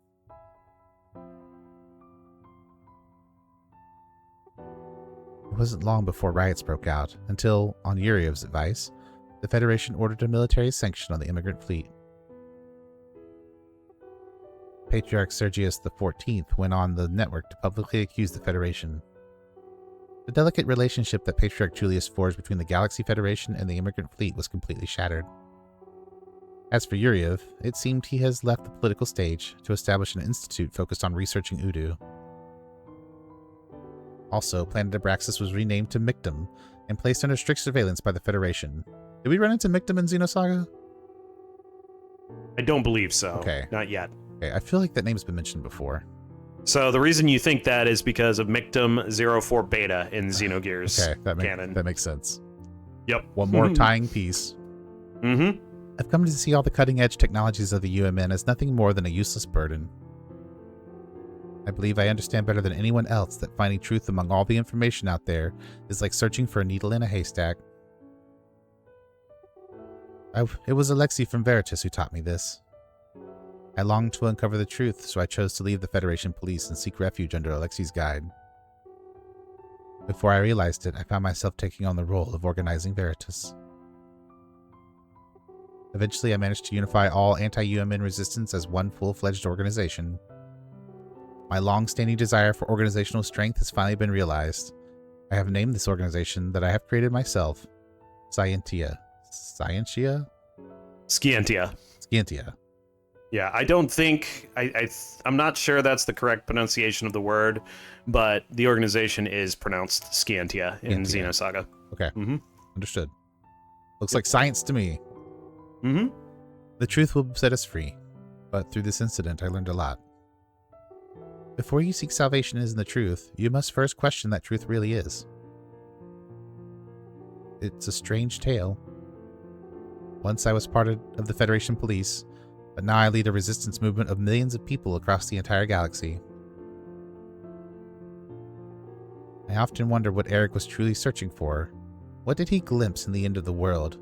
It wasn't long before riots broke out, until, on Yuriev's advice, the Federation ordered a military sanction on the immigrant fleet. Patriarch Sergius XIV went on the network to publicly accuse the Federation. The delicate relationship that Patriarch Julius forged between the Galaxy Federation and the immigrant fleet was completely shattered. As for Yuriev, it seemed he has left the political stage to establish an institute focused on researching Udu. Also, Planet Abraxas was renamed to Mictum and placed under strict surveillance by the Federation. Did we run into Mictum in Xenosaga? I don't believe so. Okay. Not yet. Okay, I feel like that name's been mentioned before. So the reason you think that is because of Mictum 04 Beta in Xenogears canon. That makes sense. Yep. One more tying piece. Mm-hmm. I've come to see all the cutting-edge technologies of the UMN as nothing more than a useless burden. I believe I understand better than anyone else that finding truth among all the information out there is like searching for a needle in a haystack. It was Alexei from Veritas who taught me this. I longed to uncover the truth, so I chose to leave the Federation police and seek refuge under Alexei's guide. Before I realized it, I found myself taking on the role of organizing Veritas. Eventually, I managed to unify all anti-UMN resistance as one full-fledged organization. My long-standing desire for organizational strength has finally been realized. I have named this organization that I have created myself, Scientia. Scientia? Scientia. Yeah, I don't think... I'm not sure that's the correct pronunciation of the word, but the organization is pronounced Scientia in Xenosaga. Okay. Understood. Looks like science to me. The truth will set us free, but through this incident I learned a lot. Before you seek salvation in the truth, you must first question that truth really is. It's a strange tale. Once I was part of the Federation police, but now I lead a resistance movement of millions of people across the entire galaxy. I often wonder what Eric was truly searching for. What did he glimpse in the end of the world?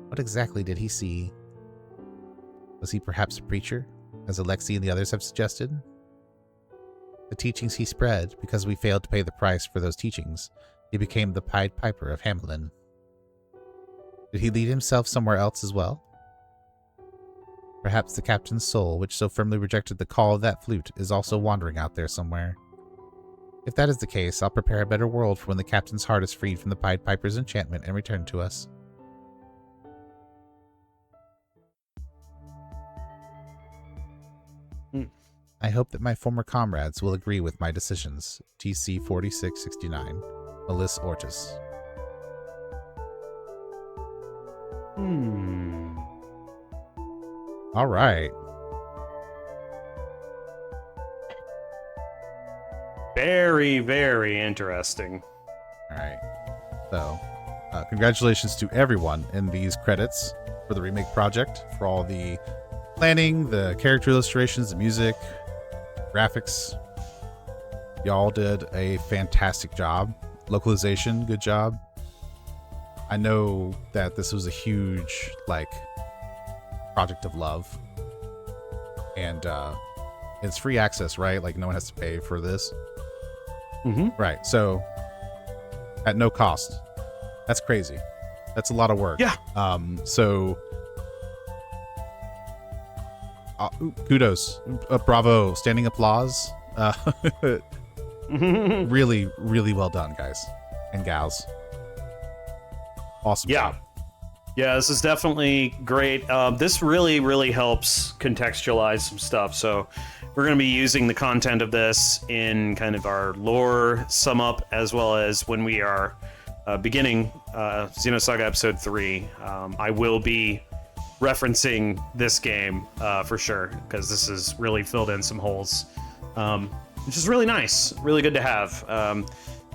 What exactly did he see? Was he perhaps a preacher, as Alexei and the others have suggested? The teachings he spread, because we failed to pay the price for those teachings, he became the Pied Piper of Hamelin. Did he lead himself somewhere else as well? Perhaps the captain's soul, which so firmly rejected the call of that flute, is also wandering out there somewhere. If that is the case, I'll prepare a better world for when the captain's heart is freed from the Pied Piper's enchantment and returned to us. I hope that my former comrades will agree with my decisions. TC 4669, Melissa Ortis. All right. Very, very interesting. All right. So, congratulations to everyone in these credits for the remake project, for all the planning, the character illustrations, the music, graphics. Y'all did a fantastic job. Localization, good job. I know that this was a huge, project of love. And it's free access, right? Like, no one has to pay for this. Right. So, at no cost. That's crazy. That's a lot of work. Yeah. Kudos. Bravo. Standing applause. Really, really well done, guys and gals. Awesome. Yeah. Yeah, this is definitely great. This really, really helps contextualize some stuff. So we're going to be using the content of this in kind of our lore sum up, as well as when we are beginning Xenosaga Episode 3. I will be referencing this game for sure, because this has really filled in some holes, which is really nice, really good to have.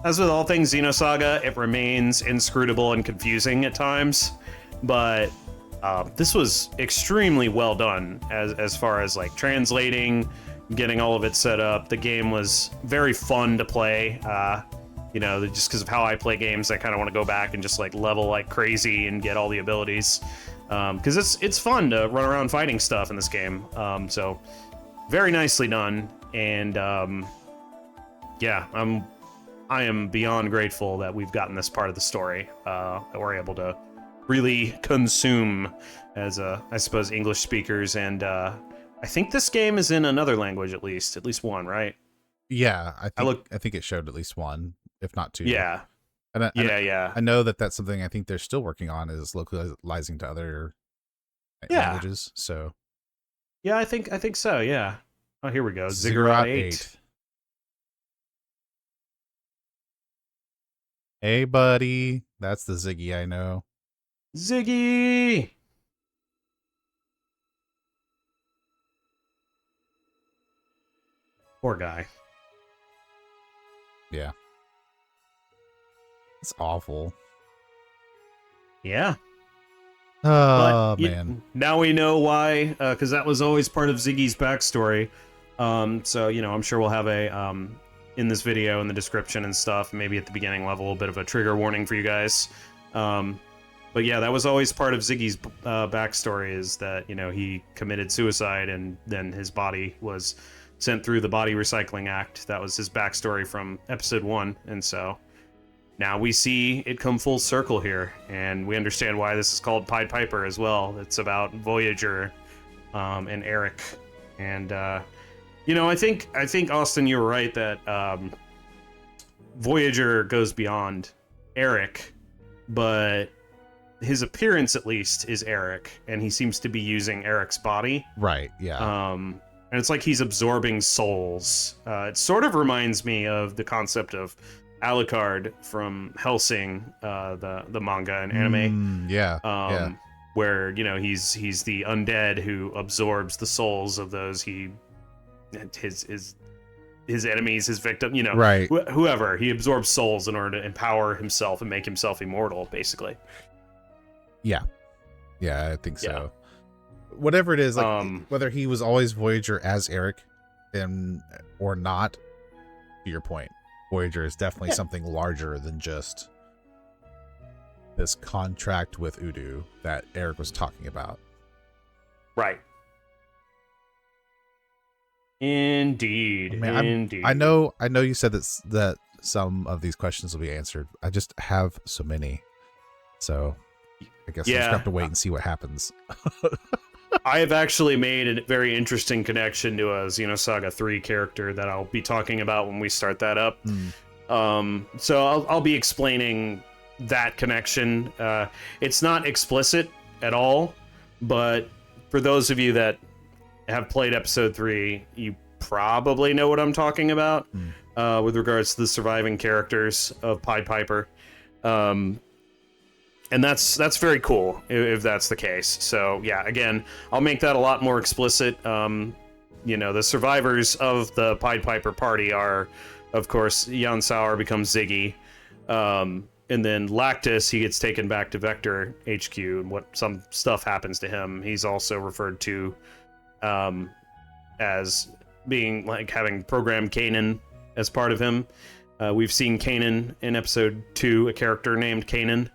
As with all things Xenosaga, it remains inscrutable and confusing at times, but this was extremally well done as far as like translating, getting all of it set up. The game was very fun to play. Just because of how I play games, I kind of want to go back and just like level like crazy and get all the abilities. Because it's fun to run around fighting stuff in this game. So very nicely done. And yeah, I'm I am beyond grateful that we've gotten this part of the story that we're able to really consume as, I suppose, English speakers. And I think this game is in another language, at least one, right? Yeah, I think it showed at least one, if not two. Yeah. And Yeah. I know that that's something I think they're still working on, is localizing to other languages. So yeah, I think so. Yeah. Oh, here we go. Ziggurat Ziggurat 8. Hey, buddy. That's the Ziggy I know. Ziggy. Poor guy. Yeah. It's awful. Yeah. Oh, But man. now we know why, because that was always part of Ziggy's backstory. So, I'm sure we'll have a, in this video, in the description and stuff, maybe at the beginning level, a bit of a trigger warning for you guys. But yeah, that was always part of Ziggy's backstory, is that, he committed suicide and then his body was sent through the Body Recycling Act. That was his backstory from episode 1, and so now we see it come full circle here, and we understand why this is called Pied Piper as well. It's about Voyager and Eric, and I think Austin, you were right that Voyager goes beyond Eric, but his appearance at least is Eric, and he seems to be using Eric's body. Right, yeah. And it's like he's absorbing souls. It sort of reminds me of the concept of Alucard from Hellsing, the manga and anime. Yeah. Where he's the undead who absorbs the souls of those his enemies, his victim. Right. Whoever, he absorbs souls in order to empower himself and make himself immortal, basically. Yeah, I think so. Yeah. Whatever it is, like whether he was always Voyager as Eric, or not. To your point, Voyager is definitely something larger than just this contract with Udu that Eric was talking about. Right. Indeed. Indeed. I know you said that some of these questions will be answered. I just have so many. So I guess we'll just have to wait and see what happens. I have actually made a very interesting connection to a Xenosaga 3 character that I'll be talking about when we start that up. So I'll be explaining that connection. It's not explicit at all, but for those of you that have played episode 3, you probably know what I'm talking about with regards to the surviving characters of Pied Piper. And that's very cool if that's the case. So yeah, again, I'll make that a lot more explicit. The survivors of the Pied Piper party are, of course, Xenosaga becomes Ziggy, and then Lactus, he gets taken back to Vector HQ, and some stuff happens to him. He's also referred to as being like having programmed Kanan as part of him. We've seen Kanan in episode 2, a character named Kanan.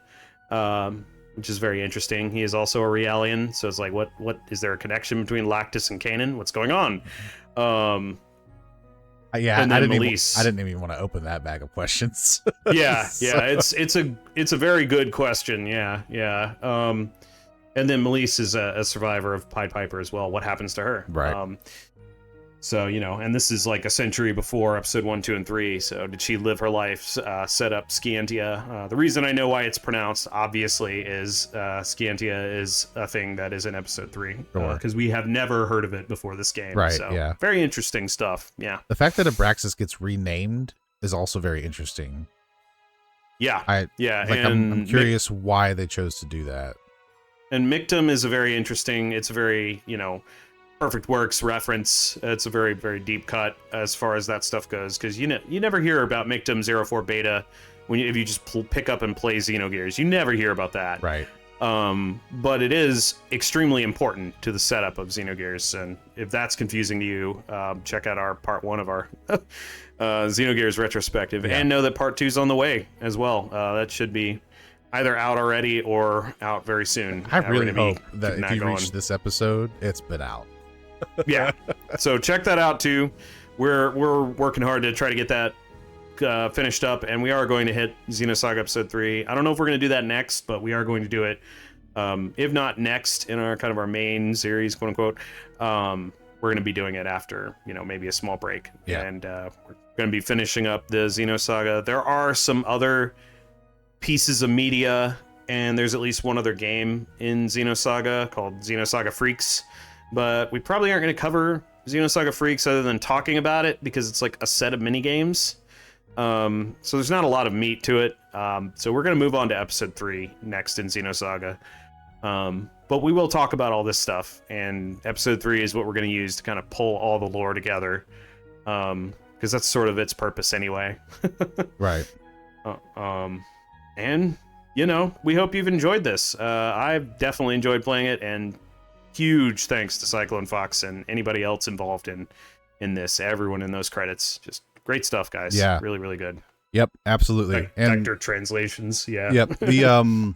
Which is very interesting. He is also a Realian, so it's like, what is there a connection between Lactus and Kanan? What's going on? Yeah, and I then didn't even want to open that bag of questions. yeah, it's a very good question. Yeah. And then Melise is a survivor of Pied Piper as well. What happens to her? Right. So, and this is like a century before episode 1, 2, and 3. So did she live her life, set up Scientia? The reason I know why it's pronounced, obviously, is Scientia is a thing that is in episode 3. Because we have never heard of it before this game. Right, so, yeah. Very interesting stuff, yeah. The fact that Abraxas gets renamed is also very interesting. Yeah, I'm curious why they chose to do that. And Mictum is a very interesting, it's a very, Perfect Works reference. It's a very, very deep cut as far as that stuff goes, because you never hear about Mictum 04 Beta if you just pick up and play Xenogears. You never hear about that. Right. But it is extremely important to the setup of Xenogears, and if that's confusing to you, check out our part 1 of our Xenogears retrospective, and know that part 2's on the way as well. That should be either out already or out very soon. I really hope that if you reach this episode, it's been out. Yeah, so check that out too. We're working hard to try to get that finished up, and we are going to hit Xenosaga Episode 3. I don't know if we're going to do that next, but we are going to do it. If not next in our kind of our main series, quote unquote, we're going to be doing it after, maybe a small break. Yeah. And we're going to be finishing up the Xenosaga. There are some other pieces of media, and there's at least one other game in Xenosaga called Xenosaga Freaks, but we probably aren't going to cover Xenosaga Freaks other than talking about it because it's like a set of mini games. So there's not a lot of meat to it. So we're going to move on to episode 3 next in Xenosaga. But we will talk about all this stuff, and episode 3 is what we're going to use to kind of pull all the lore together. Because that's sort of its purpose anyway. Right. And we hope you've enjoyed this. I've definitely enjoyed playing it, and huge thanks to Cyclone Fox and anybody else involved in this. Everyone in those credits, just great stuff, guys. Yeah, really, really good. Yep, absolutely. Vector translations. Yeah. Yep. The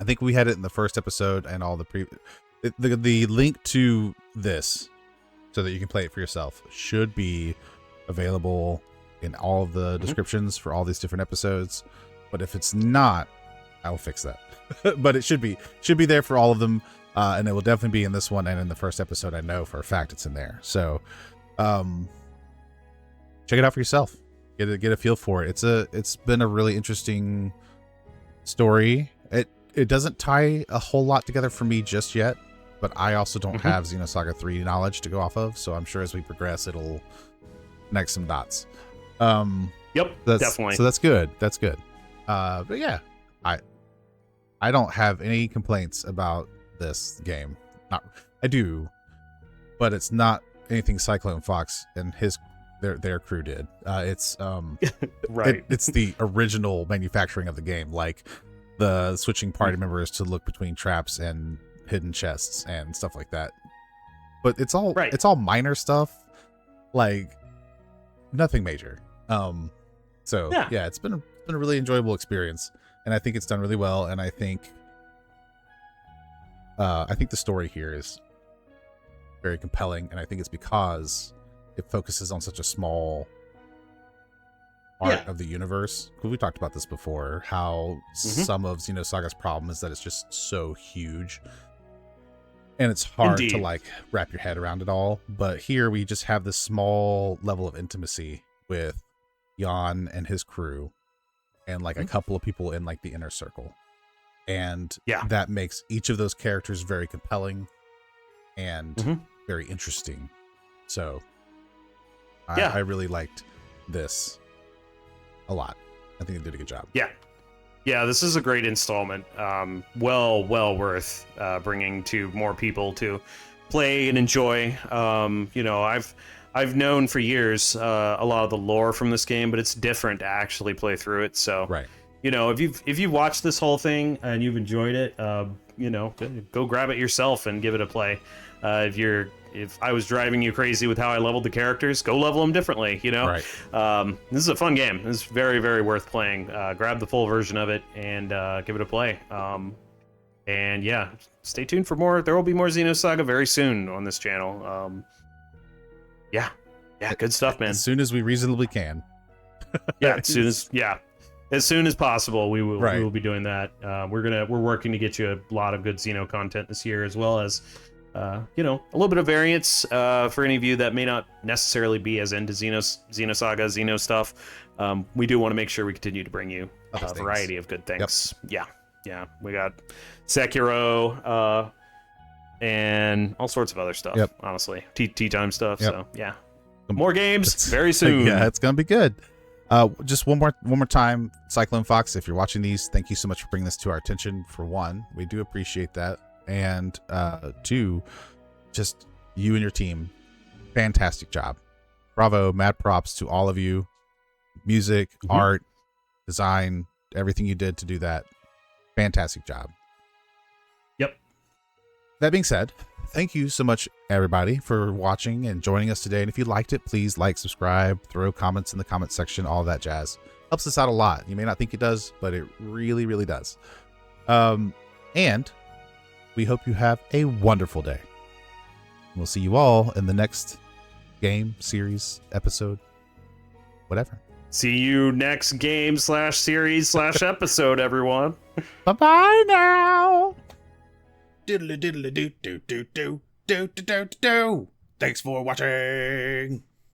I think we had it in the first episode, and all the link to this, so that you can play it for yourself, should be available in all of the descriptions for all these different episodes. But if it's not, I'll fix that. But it should be there for all of them, and it will definitely be in this one and in the first episode. I know for a fact it's in there. So, check it out for yourself. Get a feel for it. It's been a really interesting story. It doesn't tie a whole lot together for me just yet, but I also don't have Xenosaga 3 knowledge to go off of. So I'm sure as we progress, it'll connect some dots. Yep, definitely. So that's good. That's good. But yeah, I don't have any complaints about this game. I do, but it's not anything Cyclone Fox and their crew did. It's right. It's the original manufacturing of the game, like the switching party members to look between traps and hidden chests and stuff like that. But it's all minor stuff, like nothing major. So yeah, it's been a really enjoyable experience, and I think it's done really well. And I think the story here is very compelling, and I think it's because it focuses on such a small part of the universe. Because we talked about this before, how some of Xenosaga's problem is that it's just so huge, and it's hard to like wrap your head around it all. But here we just have this small level of intimacy with Jan and his crew, and like a couple of people in like the inner circle, and that makes each of those characters very compelling and very interesting. So I really liked this a lot. I think they did a good job. Yeah, this is a great installment. Well worth bringing to more people to play and enjoy. I've known for years a lot of the lore from this game, but it's different to actually play through it. So, if you've watched this whole thing and you've enjoyed it, go grab it yourself and give it a play. If I was driving you crazy with how I leveled the characters, go level them differently. Right. This is a fun game. This is very, very worth playing. Grab the full version of it and give it a play. And yeah, stay tuned for more. There will be more Xenosaga very soon on this channel. Yeah, good stuff, man. As soon as we reasonably can. As soon as possible, we will be doing that. We're working to get you a lot of good Xeno content this year, as well as a little bit of variance for any of you that may not necessarily be as into Xenosaga, Xeno stuff. We do want to make sure we continue to bring you a variety of good things. Yep. Yeah. We got Sekiro and all sorts of other stuff. Yep. Honestly, tea time stuff. Yep. So yeah, more games very soon. Yeah, it's gonna be good. Just one more time, Cyclone Fox, if you're watching these, thank you so much for bringing this to our attention. For one, we do appreciate that. And two, just you and your team, fantastic job. Bravo, mad props to all of you. Music, art, design, everything you did to do that. Fantastic job. Yep. That being said, thank you so much, everybody, for watching and joining us today. And if you liked it, please like, subscribe, throw comments in the comment section, all of that jazz. Helps us out a lot. You may not think it does, but it really, really does. And we hope you have a wonderful day. We'll see you all in the next game, series, episode, whatever. See you next game /series/episode, everyone. Bye-bye now. Diddly diddly do do do do do do do do. Thanks for watching.